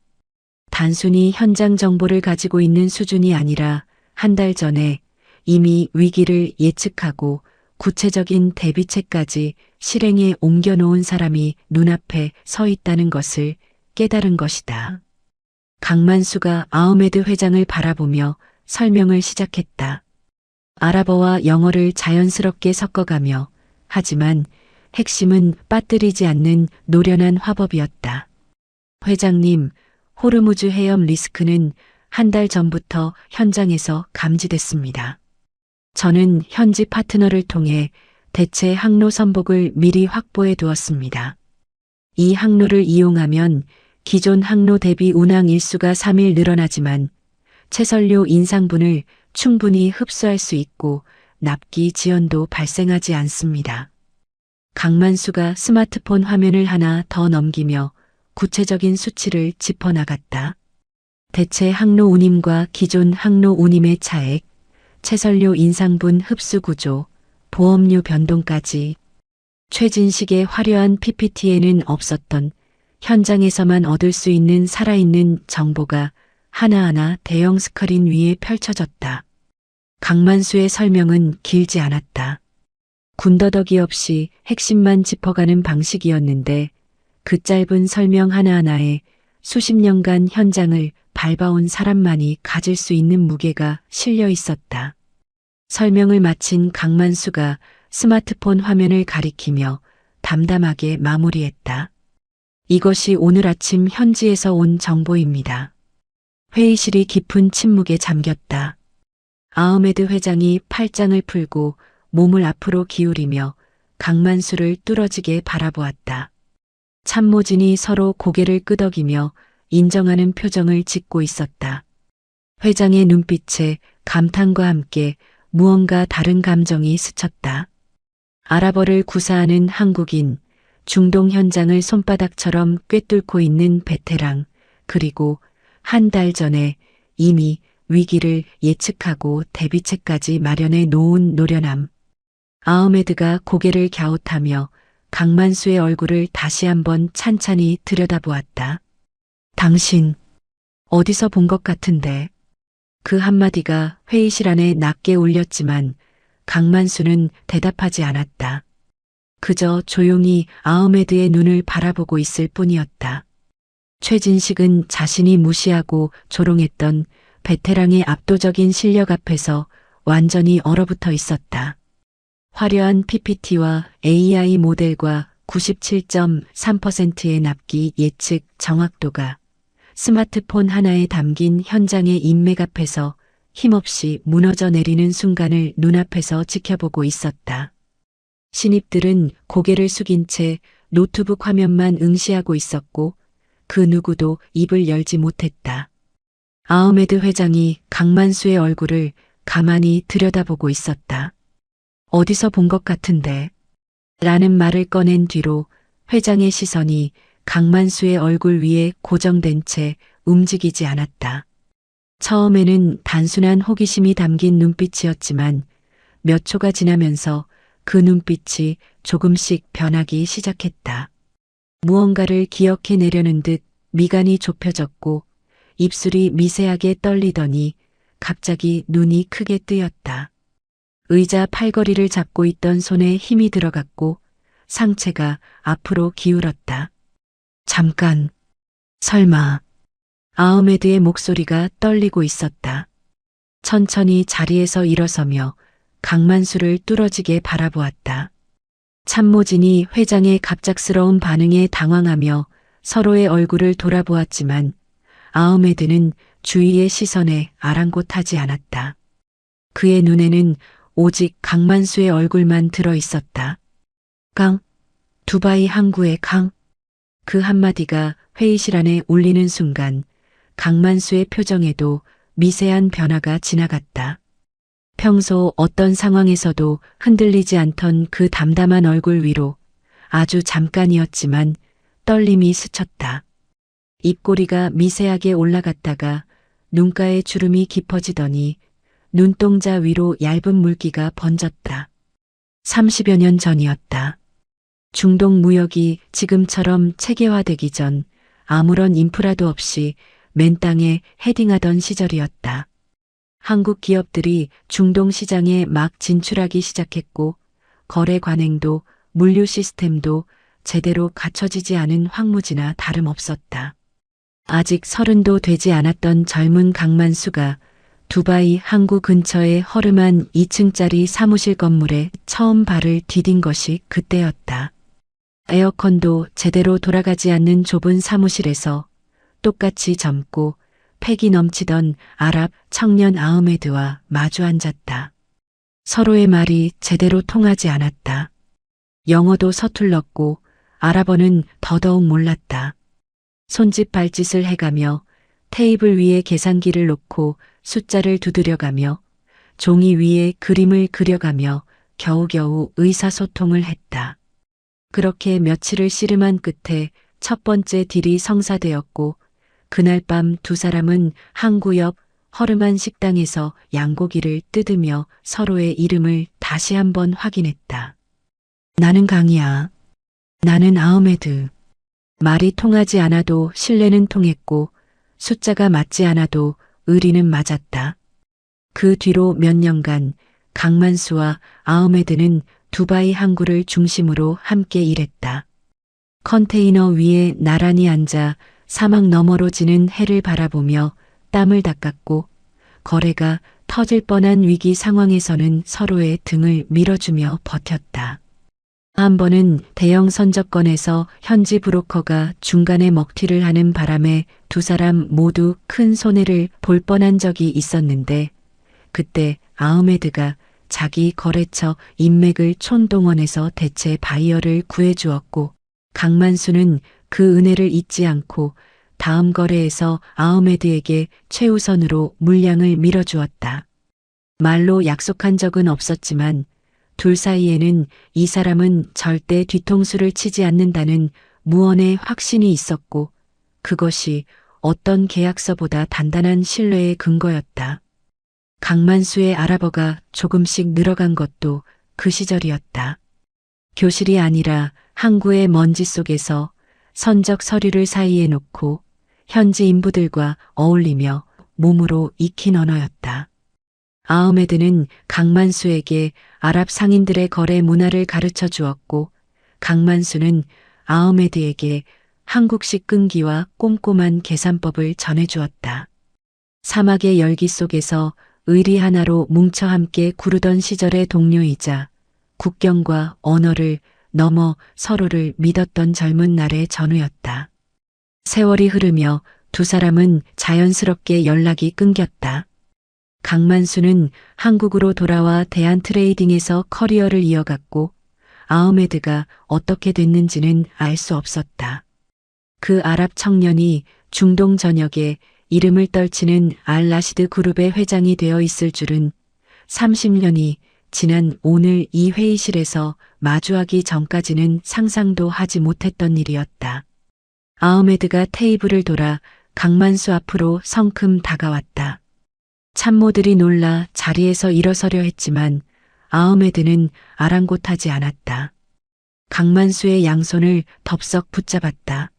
단순히 현장 정보를 가지고 있는 수준이 아니라 한 달 전에 이미 위기를 예측하고 구체적인 대비책까지 실행에 옮겨놓은 사람이 눈앞에 서 있다는 것을 깨달은 것이다. 강만수가 아흐메드 회장을 바라보며 설명을 시작했다. 아랍어와 영어를 자연스럽게 섞어가며 하지만 핵심은 빠뜨리지 않는 노련한 화법이었다. 회장님, 호르무즈 해협 리스크는 한 달 전부터 현장에서 감지됐습니다. 저는 현지 파트너를 통해 대체 항로 선복을 미리 확보해 두었습니다. 이 항로를 이용하면 기존 항로 대비 운항 일수가 3일 늘어나지만 채설료 인상분을 충분히 흡수할 수 있고 납기 지연도 발생하지 않습니다. 강만수가 스마트폰 화면을 하나 더 넘기며 구체적인 수치를 짚어나갔다. 대체 항로 운임과 기존 항로 운임의 차액, 채설료 인상분 흡수 구조, 보험료 변동까지 최진식의 화려한 PPT에는 없었던 현장에서만 얻을 수 있는 살아있는 정보가 하나하나 대형 스크린 위에 펼쳐졌다. 강만수의 설명은 길지 않았다. 군더더기 없이 핵심만 짚어가는 방식이었는데 그 짧은 설명 하나하나에 수십 년간 현장을 밟아온 사람만이 가질 수 있는 무게가 실려 있었다. 설명을 마친 강만수가 스마트폰 화면을 가리키며 담담하게 마무리했다. 이것이 오늘 아침 현지에서 온 정보입니다. 회의실이 깊은 침묵에 잠겼다. 아흐메드 회장이 팔짱을 풀고 몸을 앞으로 기울이며 강만수를 뚫어지게 바라보았다. 참모진이 서로 고개를 끄덕이며 인정하는 표정을 짓고 있었다. 회장의 눈빛에 감탄과 함께 무언가 다른 감정이 스쳤다. 아랍어를 구사하는 한국인, 중동 현장을 손바닥처럼 꿰뚫고 있는 베테랑, 그리고 한 달 전에 이미 위기를 예측하고 대비책까지 마련해 놓은 노련함. 아흐메드가 고개를 갸웃하며 강만수의 얼굴을 다시 한번 찬찬히 들여다보았다. 당신, 어디서 본 것 같은데. 그 한마디가 회의실 안에 낮게 울렸지만 강만수는 대답하지 않았다. 그저 조용히 아흐메드의 눈을 바라보고 있을 뿐이었다. 최진식은 자신이 무시하고 조롱했던 베테랑의 압도적인 실력 앞에서 완전히 얼어붙어 있었다. 화려한 PPT와 AI 모델과 97.3%의 납기 예측 정확도가 스마트폰 하나에 담긴 현장의 인맥 앞에서 힘없이 무너져 내리는 순간을 눈앞에서 지켜보고 있었다. 신입들은 고개를 숙인 채 노트북 화면만 응시하고 있었고 그 누구도 입을 열지 못했다. 아흐메드 회장이 강만수의 얼굴을 가만히 들여다보고 있었다. 어디서 본 것 같은데? 라는 말을 꺼낸 뒤로 회장의 시선이 강만수의 얼굴 위에 고정된 채 움직이지 않았다. 처음에는 단순한 호기심이 담긴 눈빛이었지만 몇 초가 지나면서 그 눈빛이 조금씩 변하기 시작했다. 무언가를 기억해내려는 듯 미간이 좁혀졌고 입술이 미세하게 떨리더니 갑자기 눈이 크게 뜨였다. 의자 팔걸이를 잡고 있던 손에 힘이 들어갔고 상체가 앞으로 기울었다. 잠깐. 설마. 아흐메드의 목소리가 떨리고 있었다. 천천히 자리에서 일어서며 강만수를 뚫어지게 바라보았다. 참모진이 회장의 갑작스러운 반응에 당황하며 서로의 얼굴을 돌아보았지만 아흐메드는 주위의 시선에 아랑곳하지 않았다. 그의 눈에는 오직 강만수의 얼굴만 들어 있었다. 강, 두바이 항구의 강. 그 한마디가 회의실 안에 울리는 순간 강만수의 표정에도 미세한 변화가 지나갔다. 평소 어떤 상황에서도 흔들리지 않던 그 담담한 얼굴 위로 아주 잠깐이었지만 떨림이 스쳤다. 입꼬리가 미세하게 올라갔다가 눈가에 주름이 깊어지더니 눈동자 위로 얇은 물기가 번졌다. 30여 년 전이었다. 중동 무역이 지금처럼 체계화되기 전 아무런 인프라도 없이 맨 땅에 헤딩하던 시절이었다. 한국 기업들이 중동 시장에 막 진출하기 시작했고 거래 관행도 물류 시스템도 제대로 갖춰지지 않은 황무지나 다름없었다. 아직 30도 되지 않았던 젊은 강만수가 두바이 항구 근처의 허름한 2층짜리 사무실 건물에 처음 발을 디딘 것이 그때였다. 에어컨도 제대로 돌아가지 않는 좁은 사무실에서 똑같이 젊고 패기 넘치던 아랍 청년 아흐메드와 마주 앉았다. 서로의 말이 제대로 통하지 않았다. 영어도 서툴렀고 아랍어는 더더욱 몰랐다. 손짓 발짓을 해가며 테이블 위에 계산기를 놓고 숫자를 두드려가며 종이 위에 그림을 그려가며 겨우겨우 의사소통을 했다. 그렇게 며칠을 씨름한 끝에 첫 번째 딜이 성사되었고 그날 밤 두 사람은 항구 옆 허름한 식당에서 양고기를 뜯으며 서로의 이름을 다시 한번 확인했다. 나는 강이야. 나는 아흐메드. 말이 통하지 않아도 신뢰는 통했고 숫자가 맞지 않아도 의리는 맞았다. 그 뒤로 몇 년간 강만수와 아흐메드는 두바이 항구를 중심으로 함께 일했다. 컨테이너 위에 나란히 앉아 사막 너머로 지는 해를 바라보며 땀을 닦았고 거래가 터질 뻔한 위기 상황에서는 서로의 등을 밀어주며 버텼다. 한 번은 대형 선적권에서 현지 브로커가 중간에 먹튀를 하는 바람에 두 사람 모두 큰 손해를 볼 뻔한 적이 있었는데 그때 아흐메드가 자기 거래처 인맥을 촌동원해서 대체 바이어를 구해주었고 강만수는 그 은혜를 잊지 않고 다음 거래에서 아흐메드에게 최우선으로 물량을 밀어주었다. 말로 약속한 적은 없었지만 둘 사이에는 이 사람은 절대 뒤통수를 치지 않는다는 무언의 확신이 있었고 그것이 어떤 계약서보다 단단한 신뢰의 근거였다. 강만수의 아랍어가 조금씩 늘어간 것도 그 시절이었다. 교실이 아니라 항구의 먼지 속에서 선적 서류를 사이에 놓고 현지 인부들과 어울리며 몸으로 익힌 언어였다. 아흐메드는 강만수에게 아랍 상인들의 거래 문화를 가르쳐 주었고 강만수는 아흐메드에게 한국식 끈기와 꼼꼼한 계산법을 전해 주었다. 사막의 열기 속에서 의리 하나로 뭉쳐 함께 구르던 시절의 동료이자 국경과 언어를 넘어 서로를 믿었던 젊은 날의 전우였다. 세월이 흐르며 두 사람은 자연스럽게 연락이 끊겼다. 강만수는 한국으로 돌아와 대한트레이딩에서 커리어를 이어갔고 아흐메드가 어떻게 됐는지는 알 수 없었다. 그 아랍 청년이 중동 전역에 이름을 떨치는 알-라시드 그룹의 회장이 되어 있을 줄은 30년이 지난 오늘 이 회의실에서 마주하기 전까지는 상상도 하지 못했던 일이었다. 아흐메드가 테이블을 돌아 강만수 앞으로 성큼 다가왔다. 참모들이 놀라 자리에서 일어서려 했지만 아흐메드는 아랑곳하지 않았다. 강만수의 양손을 덥석 붙잡았다.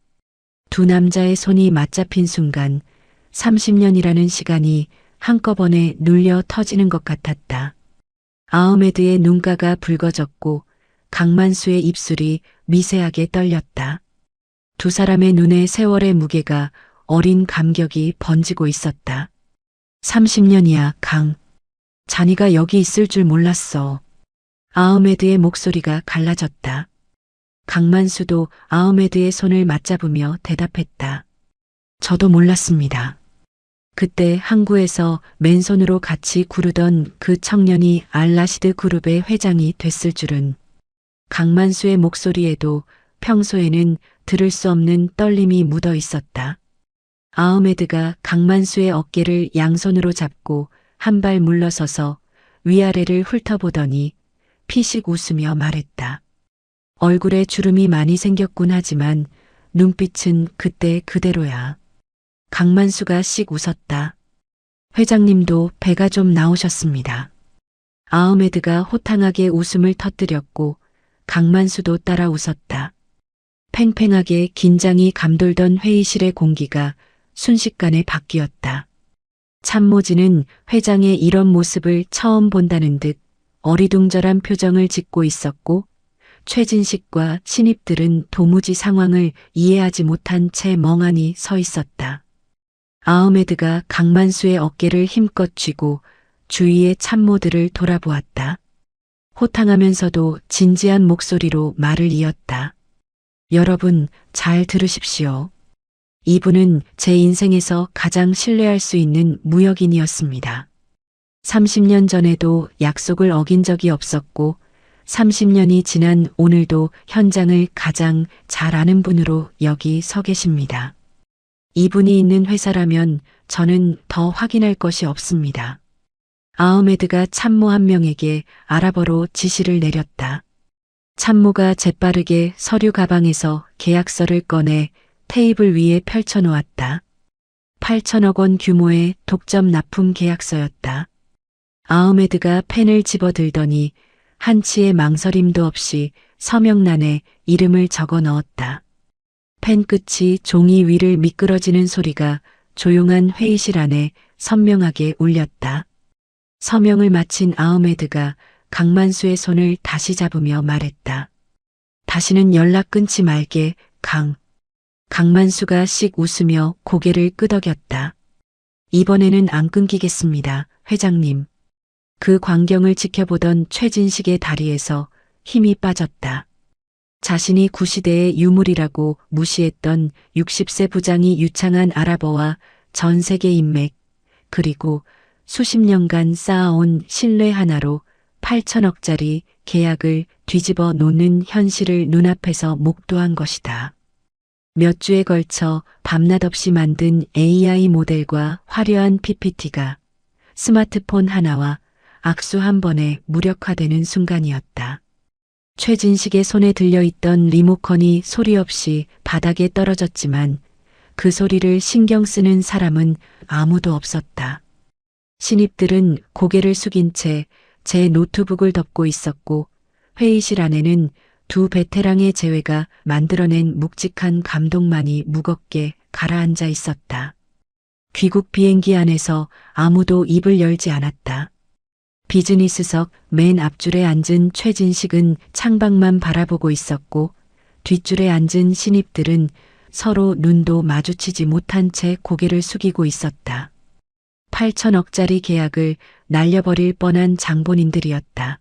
두 남자의 손이 맞잡힌 순간 30년이라는 시간이 한꺼번에 눌려 터지는 것 같았다. 아흐메드의 눈가가 붉어졌고 강만수의 입술이 미세하게 떨렸다. 두 사람의 눈에 세월의 무게가 어린 감격이 번지고 있었다. 30년이야, 강. 자네가 여기 있을 줄 몰랐어. 아흐메드의 목소리가 갈라졌다. 강만수도 아흐메드의 손을 맞잡으며 대답했다. 저도 몰랐습니다. 그때 항구에서 맨손으로 같이 구르던 그 청년이 알-라시드 그룹의 회장이 됐을 줄은. 강만수의 목소리에도 평소에는 들을 수 없는 떨림이 묻어 있었다. 아흐메드가 강만수의 어깨를 양손으로 잡고 한 발 물러서서 위아래를 훑어보더니 피식 웃으며 말했다. 얼굴에 주름이 많이 생겼군 하지만 눈빛은 그때 그대로야. 강만수가 씩 웃었다. 회장님도 배가 좀 나오셨습니다. 아흐메드가 호탕하게 웃음을 터뜨렸고 강만수도 따라 웃었다. 팽팽하게 긴장이 감돌던 회의실의 공기가 순식간에 바뀌었다. 참모진은 회장의 이런 모습을 처음 본다는 듯 어리둥절한 표정을 짓고 있었고 최진식과 신입들은 도무지 상황을 이해하지 못한 채 멍하니 서 있었다. 아흐메드가 강만수의 어깨를 힘껏 쥐고 주위의 참모들을 돌아보았다. 호탕하면서도 진지한 목소리로 말을 이었다. 여러분, 잘 들으십시오. 이분은 제 인생에서 가장 신뢰할 수 있는 무역인이었습니다. 30년 전에도 약속을 어긴 적이 없었고 30년이 지난 오늘도 현장을 가장 잘 아는 분으로 여기 서 계십니다. 이분이 있는 회사라면 저는 더 확인할 것이 없습니다. 아흐메드가 참모 한 명에게 아랍어로 지시를 내렸다. 참모가 재빠르게 서류 가방에서 계약서를 꺼내 테이블 위에 펼쳐놓았다. 8천억 원 규모의 독점 납품 계약서였다. 아흐메드가 펜을 집어들더니 한치의 망설임도 없이 서명란에 이름을 적어 넣었다. 펜 끝이 종이 위를 미끄러지는 소리가 조용한 회의실 안에 선명하게 울렸다. 서명을 마친 아흐메드가 강만수의 손을 다시 잡으며 말했다. 다시는 연락 끊지 말게, 강. 강만수가 씩 웃으며 고개를 끄덕였다. 이번에는 안 끊기겠습니다, 회장님. 그 광경을 지켜보던 최진식의 다리에서 힘이 빠졌다. 자신이 구시대의 유물이라고 무시했던 60세 부장이 유창한 아랍어와 전 세계 인맥, 그리고 수십 년간 쌓아온 신뢰 하나로 8천억짜리 계약을 뒤집어 놓는 현실을 눈앞에서 목도한 것이다. 몇 주에 걸쳐 밤낮 없이 만든 AI 모델과 화려한 PPT가 스마트폰 하나와 악수 한 번에 무력화되는 순간이었다. 최진식의 손에 들려있던 리모컨이 소리 없이 바닥에 떨어졌지만 그 소리를 신경 쓰는 사람은 아무도 없었다. 신입들은 고개를 숙인 채 제 노트북을 덮고 있었고 회의실 안에는 두 베테랑의 재회가 만들어낸 묵직한 감동만이 무겁게 가라앉아 있었다. 귀국 비행기 안에서 아무도 입을 열지 않았다. 비즈니스석 맨 앞줄에 앉은 최진식은 창밖만 바라보고 있었고 뒷줄에 앉은 신입들은 서로 눈도 마주치지 못한 채 고개를 숙이고 있었다. 8천억짜리 계약을 날려버릴 뻔한 장본인들이었다.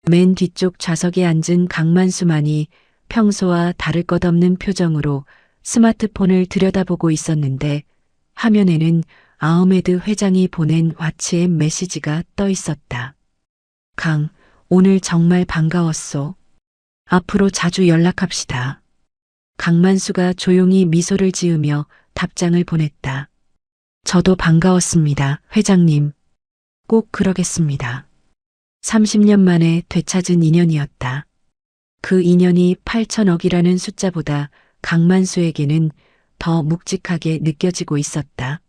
맨 뒤쪽 좌석에 앉은 강만수만이 평소와 다를 것 없는 표정으로 스마트폰을 들여다보고 있었는데 화면에는 아흐메드 회장이 보낸 왓츠앱 메시지가 떠 있었다. 강, 오늘 정말 반가웠소. 앞으로 자주 연락합시다. 강만수가 조용히 미소를 지으며 답장을 보냈다. 저도 반가웠습니다, 회장님. 꼭 그러겠습니다. 30년 만에 되찾은 인연이었다. 그 인연이 8천억이라는 숫자보다 강만수에게는 더 묵직하게 느껴지고 있었다.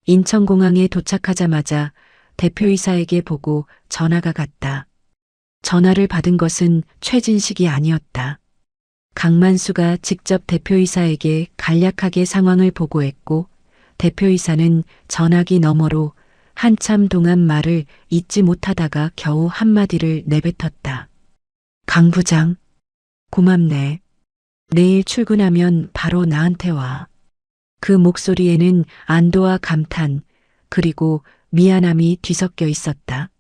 인천공항에 도착하자마자 대표이사에게 보고 전화가 갔다. 전화를 받은 것은 최진식이 아니었다. 강만수가 직접 대표이사에게 간략하게 상황을 보고했고 대표이사는 전화기 너머로 한참 동안 말을 잇지 못하다가 겨우 한마디를 내뱉었다. 강 부장, 고맙네. 내일 출근하면 바로 나한테 와. 그 목소리에는 안도와 감탄, 그리고 미안함이 뒤섞여 있었다.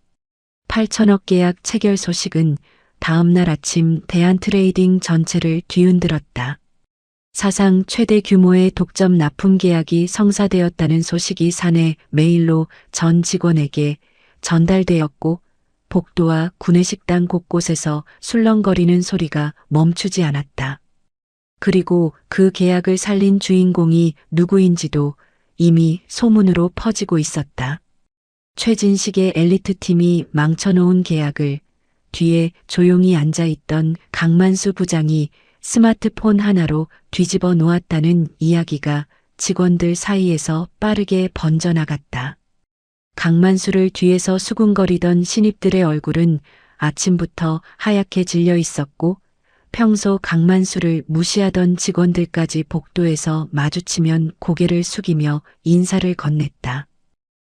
8천억 계약 체결 소식은 다음 날 아침 대한트레이딩 전체를 뒤흔들었다. 사상 최대 규모의 독점 납품 계약이 성사되었다는 소식이 사내 메일로 전 직원에게 전달되었고 복도와 구내식당 곳곳에서 술렁거리는 소리가 멈추지 않았다. 그리고 그 계약을 살린 주인공이 누구인지도 이미 소문으로 퍼지고 있었다. 최진식의 엘리트 팀이 망쳐놓은 계약을 뒤에 조용히 앉아있던 강만수 부장이 스마트폰 하나로 뒤집어 놓았다는 이야기가 직원들 사이에서 빠르게 번져나갔다. 강만수를 뒤에서 수군거리던 신입들의 얼굴은 아침부터 하얗게 질려 있었고 평소 강만수를 무시하던 직원들까지 복도에서 마주치면 고개를 숙이며 인사를 건넸다.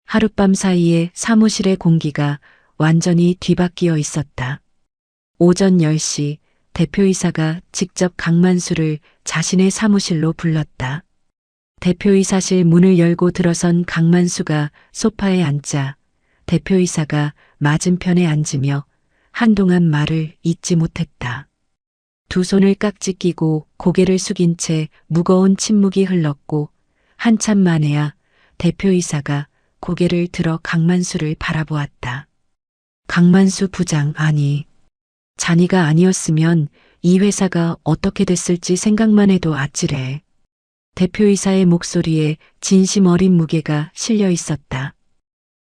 하룻밤 사이에 사무실의 공기가 완전히 뒤바뀌어 있었다. 오전 10시 대표이사가 직접 강만수를 자신의 사무실로 불렀다. 대표이사실 문을 열고 들어선 강만수가 소파에 앉자 대표이사가 맞은편에 앉으며 한동안 말을 잇지 못했다. 두 손을 깍지 끼고 고개를 숙인 채 무거운 침묵이 흘렀고 한참 만에야 대표이사가 고개를 들어 강만수를 바라보았다. 강만수 부장, 아니, 자니가 아니었으면 이 회사가 어떻게 됐을지 생각만 해도 아찔해. 대표이사의 목소리에 진심 어린 무게가 실려 있었다.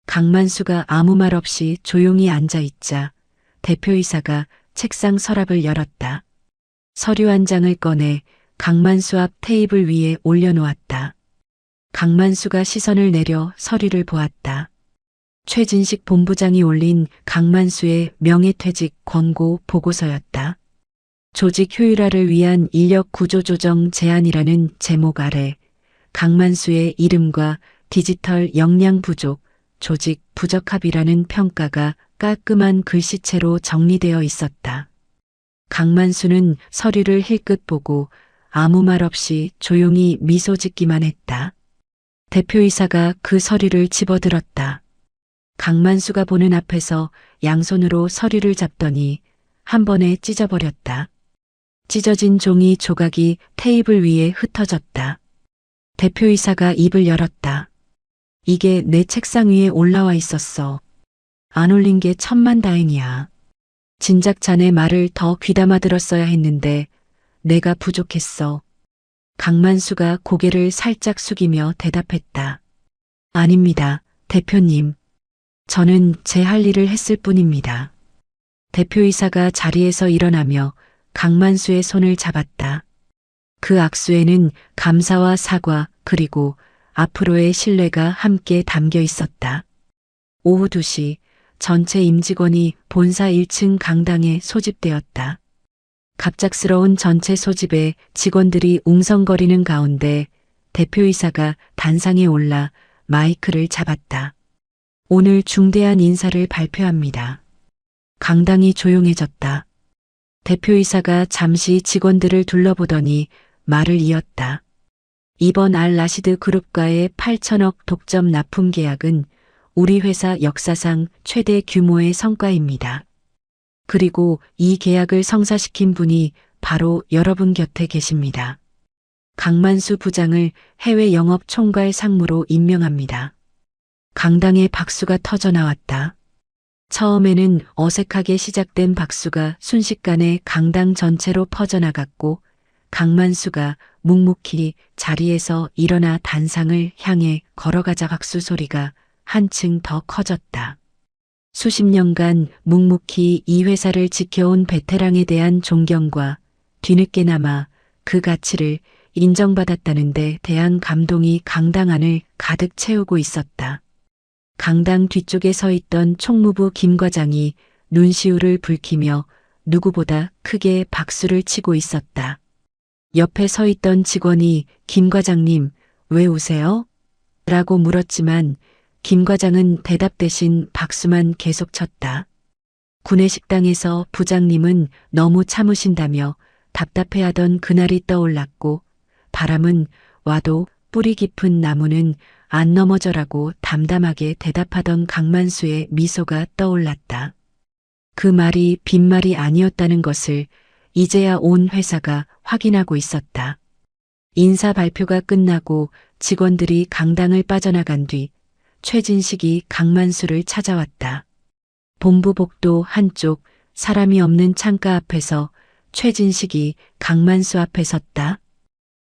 강만수가 아무 말 없이 조용히 앉아 있자 대표이사가 책상 서랍을 열었다. 서류 한 장을 꺼내 강만수 앞 테이블 위에 올려놓았다. 강만수가 시선을 내려 서류를 보았다. 최진식 본부장이 올린 강만수의 명예퇴직 권고 보고서였다. 조직 효율화를 위한 인력 구조 조정 제안이라는 제목 아래 강만수의 이름과 디지털 역량 부족, 조직 부적합이라는 평가가 깔끔한 글씨체로 정리되어 있었다. 강만수는 서류를 힐끗 보고 아무 말 없이 조용히 미소 짓기만 했다. 대표이사가 그 서류를 집어들었다. 강만수가 보는 앞에서 양손으로 서류를 잡더니 한 번에 찢어버렸다. 찢어진 종이 조각이 테이블 위에 흩어졌다. 대표이사가 입을 열었다. 이게 내 책상 위에 올라와 있었어. 안 올린 게 천만다행이야. 진작 자네 말을 더 귀담아 들었어야 했는데 내가 부족했어. 강만수가 고개를 살짝 숙이며 대답했다. 아닙니다, 대표님. 저는 제 할 일을 했을 뿐입니다. 대표이사가 자리에서 일어나며 강만수의 손을 잡았다. 그 악수에는 감사와 사과 그리고 앞으로의 신뢰가 함께 담겨 있었다. 오후 2시 전체 임직원이 본사 1층 강당에 소집되었다. 갑작스러운 전체 소집에 직원들이 웅성거리는 가운데 대표이사가 단상에 올라 마이크를 잡았다. 오늘 중대한 인사를 발표합니다. 강당이 조용해졌다. 대표이사가 잠시 직원들을 둘러보더니 말을 이었다. 이번 알-라시드 그룹과의 8천억 독점 납품 계약은 우리 회사 역사상 최대 규모의 성과입니다. 그리고 이 계약을 성사시킨 분이 바로 여러분 곁에 계십니다. 강만수 부장을 해외 영업 총괄 상무로 임명합니다. 강당에 박수가 터져 나왔다. 처음에는 어색하게 시작된 박수가 순식간에 강당 전체로 퍼져나갔고 강만수가 묵묵히 자리에서 일어나 단상을 향해 걸어가자 박수 소리가 한층 더 커졌다. 수십 년간 묵묵히 이 회사를 지켜온 베테랑에 대한 존경과 뒤늦게나마 그 가치를 인정받았다는 데 대한 감동이 강당 안을 가득 채우고 있었다. 강당 뒤쪽에 서 있던 총무부 김 과장이 눈시울을 붉히며 누구보다 크게 박수를 치고 있었다. 옆에 서 있던 직원이 김 과장님, 왜 우세요? 라고 물었지만 김 과장은 대답 대신 박수만 계속 쳤다. 구내식당에서 부장님은 너무 참으신다며 답답해하던 그날이 떠올랐고 바람은 와도 뿌리 깊은 나무는 안 넘어져라고 담담하게 대답하던 강만수의 미소가 떠올랐다. 그 말이 빈말이 아니었다는 것을 이제야 온 회사가 확인하고 있었다. 인사 발표가 끝나고 직원들이 강당을 빠져나간 뒤 최진식이 강만수를 찾아왔다. 본부 복도 한쪽 사람이 없는 창가 앞에서 최진식이 강만수 앞에 섰다.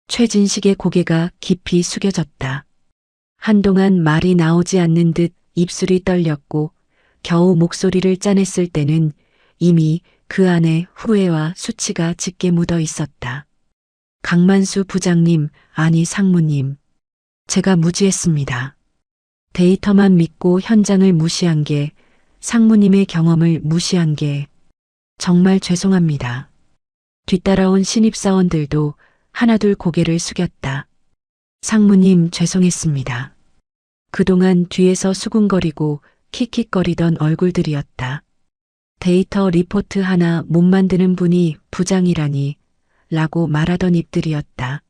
최진식의 고개가 깊이 숙여졌다. 한동안 말이 나오지 않는 듯 입술이 떨렸고 겨우 목소리를 짜냈을 때는 이미 그 안에 후회와 수치가 짙게 묻어 있었다. 강만수 부장님, 아니 상무님. 제가 무지했습니다. 데이터만 믿고 현장을 무시한 게, 상무님의 경험을 무시한 게 정말 죄송합니다. 뒤따라온 신입사원들도 하나둘 고개를 숙였다. 상무님 죄송했습니다. 그동안 뒤에서 수군거리고 킥킥거리던 얼굴들이었다. 데이터 리포트 하나 못 만드는 분이 부장이라니 라고 말하던 입들이었다.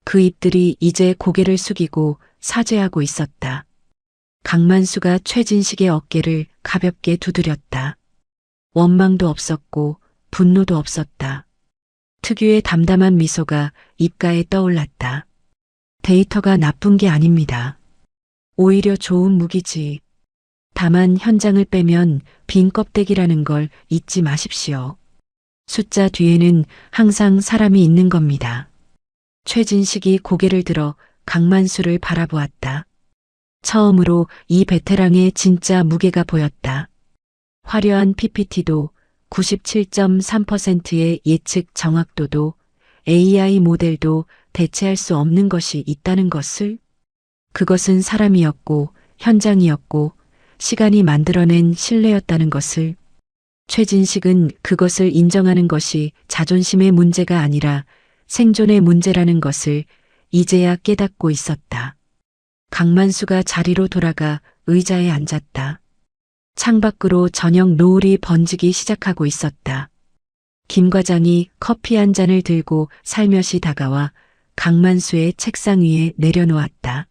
그 입들이 이제 고개를 숙이고 사죄하고 있었다. 강만수가 최진식의 어깨를 가볍게 두드렸다. 원망도 없었고 분노도 없었다. 특유의 담담한 미소가 입가에 떠올랐다. 데이터가 나쁜 게 아닙니다. 오히려 좋은 무기지. 다만 현장을 빼면 빈 껍데기라는 걸 잊지 마십시오. 숫자 뒤에는 항상 사람이 있는 겁니다. 최진식이 고개를 들어 강만수를 바라보았다. 처음으로 이 베테랑의 진짜 무게가 보였다. 화려한 PPT도 97.3%의 예측 정확도도 AI 모델도 대체할 수 없는 것이 있다는 것을, 그것은 사람이었고 현장이었고 시간이 만들어낸 신뢰였다는 것을, 최진식은 그것을 인정하는 것이 자존심의 문제가 아니라 생존의 문제라는 것을 이제야 깨닫고 있었다. 강만수가 자리로 돌아가 의자에 앉았다. 창밖으로 저녁 노을이 번지기 시작하고 있었다. 김 과장이 커피 한 잔을 들고 살며시 다가와 강만수의 책상 위에 내려놓았다.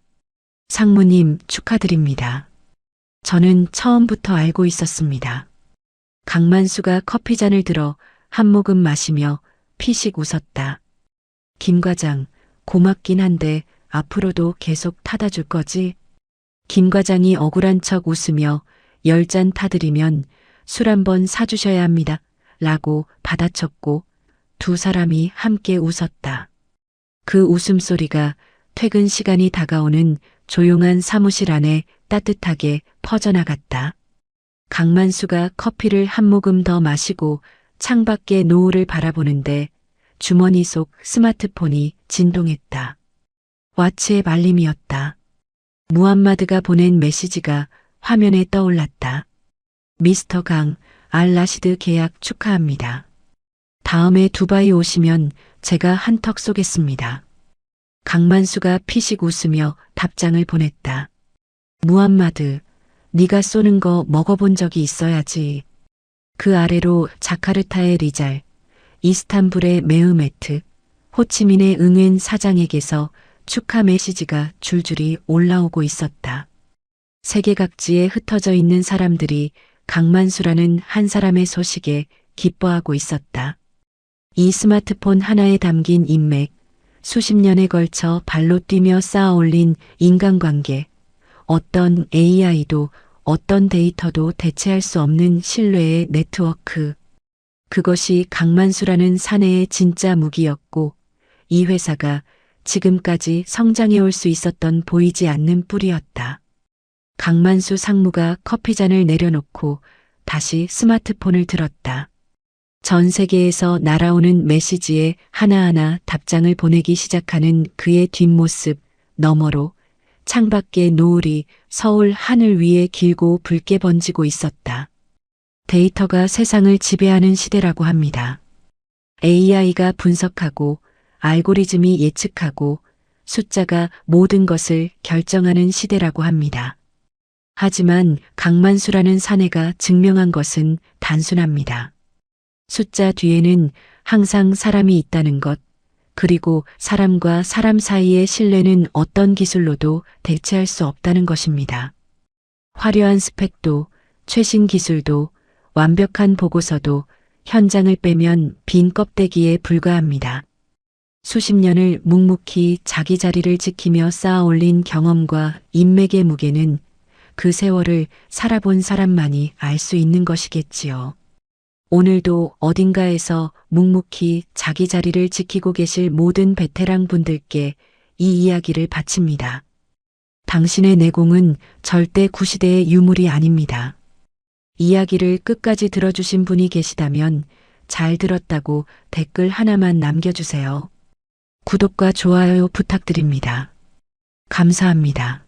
상무님 축하드립니다. 저는 처음부터 알고 있었습니다. 강만수가 커피잔을 들어 한 모금 마시며 피식 웃었다. 김 과장, 고맙긴 한데 앞으로도 계속 타다 줄 거지? 김 과장이 억울한 척 웃으며 10잔 타드리면 술 한 번 사주셔야 합니다. 라고 받아쳤고 두 사람이 함께 웃었다. 그 웃음소리가 퇴근 시간이 다가오는 조용한 사무실 안에 따뜻하게 퍼져나갔다. 강만수가 커피를 한 모금 더 마시고 창밖의 노을을 바라보는데 주머니 속 스마트폰이 진동했다. 와치의 말림이었다. 무함마드가 보낸 메시지가 화면에 떠올랐다. 미스터 강, 알라시드 계약 축하합니다. 다음에 두바이 오시면 제가 한턱 쏘겠습니다. 강만수가 피식 웃으며 답장을 보냈다. 무함마드, 네가 쏘는 거 먹어본 적이 있어야지. 그 아래로 자카르타의 리잘, 이스탄불의 메흐메트, 호치민의 응웬 사장에게서 축하 메시지가 줄줄이 올라오고 있었다. 세계 각지에 흩어져 있는 사람들이 강만수라는 한 사람의 소식에 기뻐하고 있었다. 이 스마트폰 하나에 담긴 인맥, 수십 년에 걸쳐 발로 뛰며 쌓아 올린 인간관계, 어떤 AI도 어떤 데이터도 대체할 수 없는 신뢰의 네트워크. 그것이 강만수라는 사내의 진짜 무기였고, 이 회사가 지금까지 성장해 올 수 있었던 보이지 않는 뿌리였다. 강만수 상무가 커피잔을 내려놓고 다시 스마트폰을 들었다. 전 세계에서 날아오는 메시지에 하나하나 답장을 보내기 시작하는 그의 뒷모습 너머로 창밖의 노을이 서울 하늘 위에 길고 붉게 번지고 있었다. 데이터가 세상을 지배하는 시대라고 합니다. AI가 분석하고 알고리즘이 예측하고 숫자가 모든 것을 결정하는 시대라고 합니다. 하지만 강만수라는 사내가 증명한 것은 단순합니다. 숫자 뒤에는 항상 사람이 있다는 것, 그리고 사람과 사람 사이의 신뢰는 어떤 기술로도 대체할 수 없다는 것입니다. 화려한 스펙도, 최신 기술도, 완벽한 보고서도 현장을 빼면 빈 껍데기에 불과합니다. 수십 년을 묵묵히 자기 자리를 지키며 쌓아 올린 경험과 인맥의 무게는 그 세월을 살아본 사람만이 알 수 있는 것이겠지요. 오늘도 어딘가에서 묵묵히 자기 자리를 지키고 계실 모든 베테랑 분들께 이 이야기를 바칩니다. 당신의 내공은 절대 구시대의 유물이 아닙니다. 이야기를 끝까지 들어주신 분이 계시다면 잘 들었다고 댓글 하나만 남겨주세요. 구독과 좋아요 부탁드립니다. 감사합니다.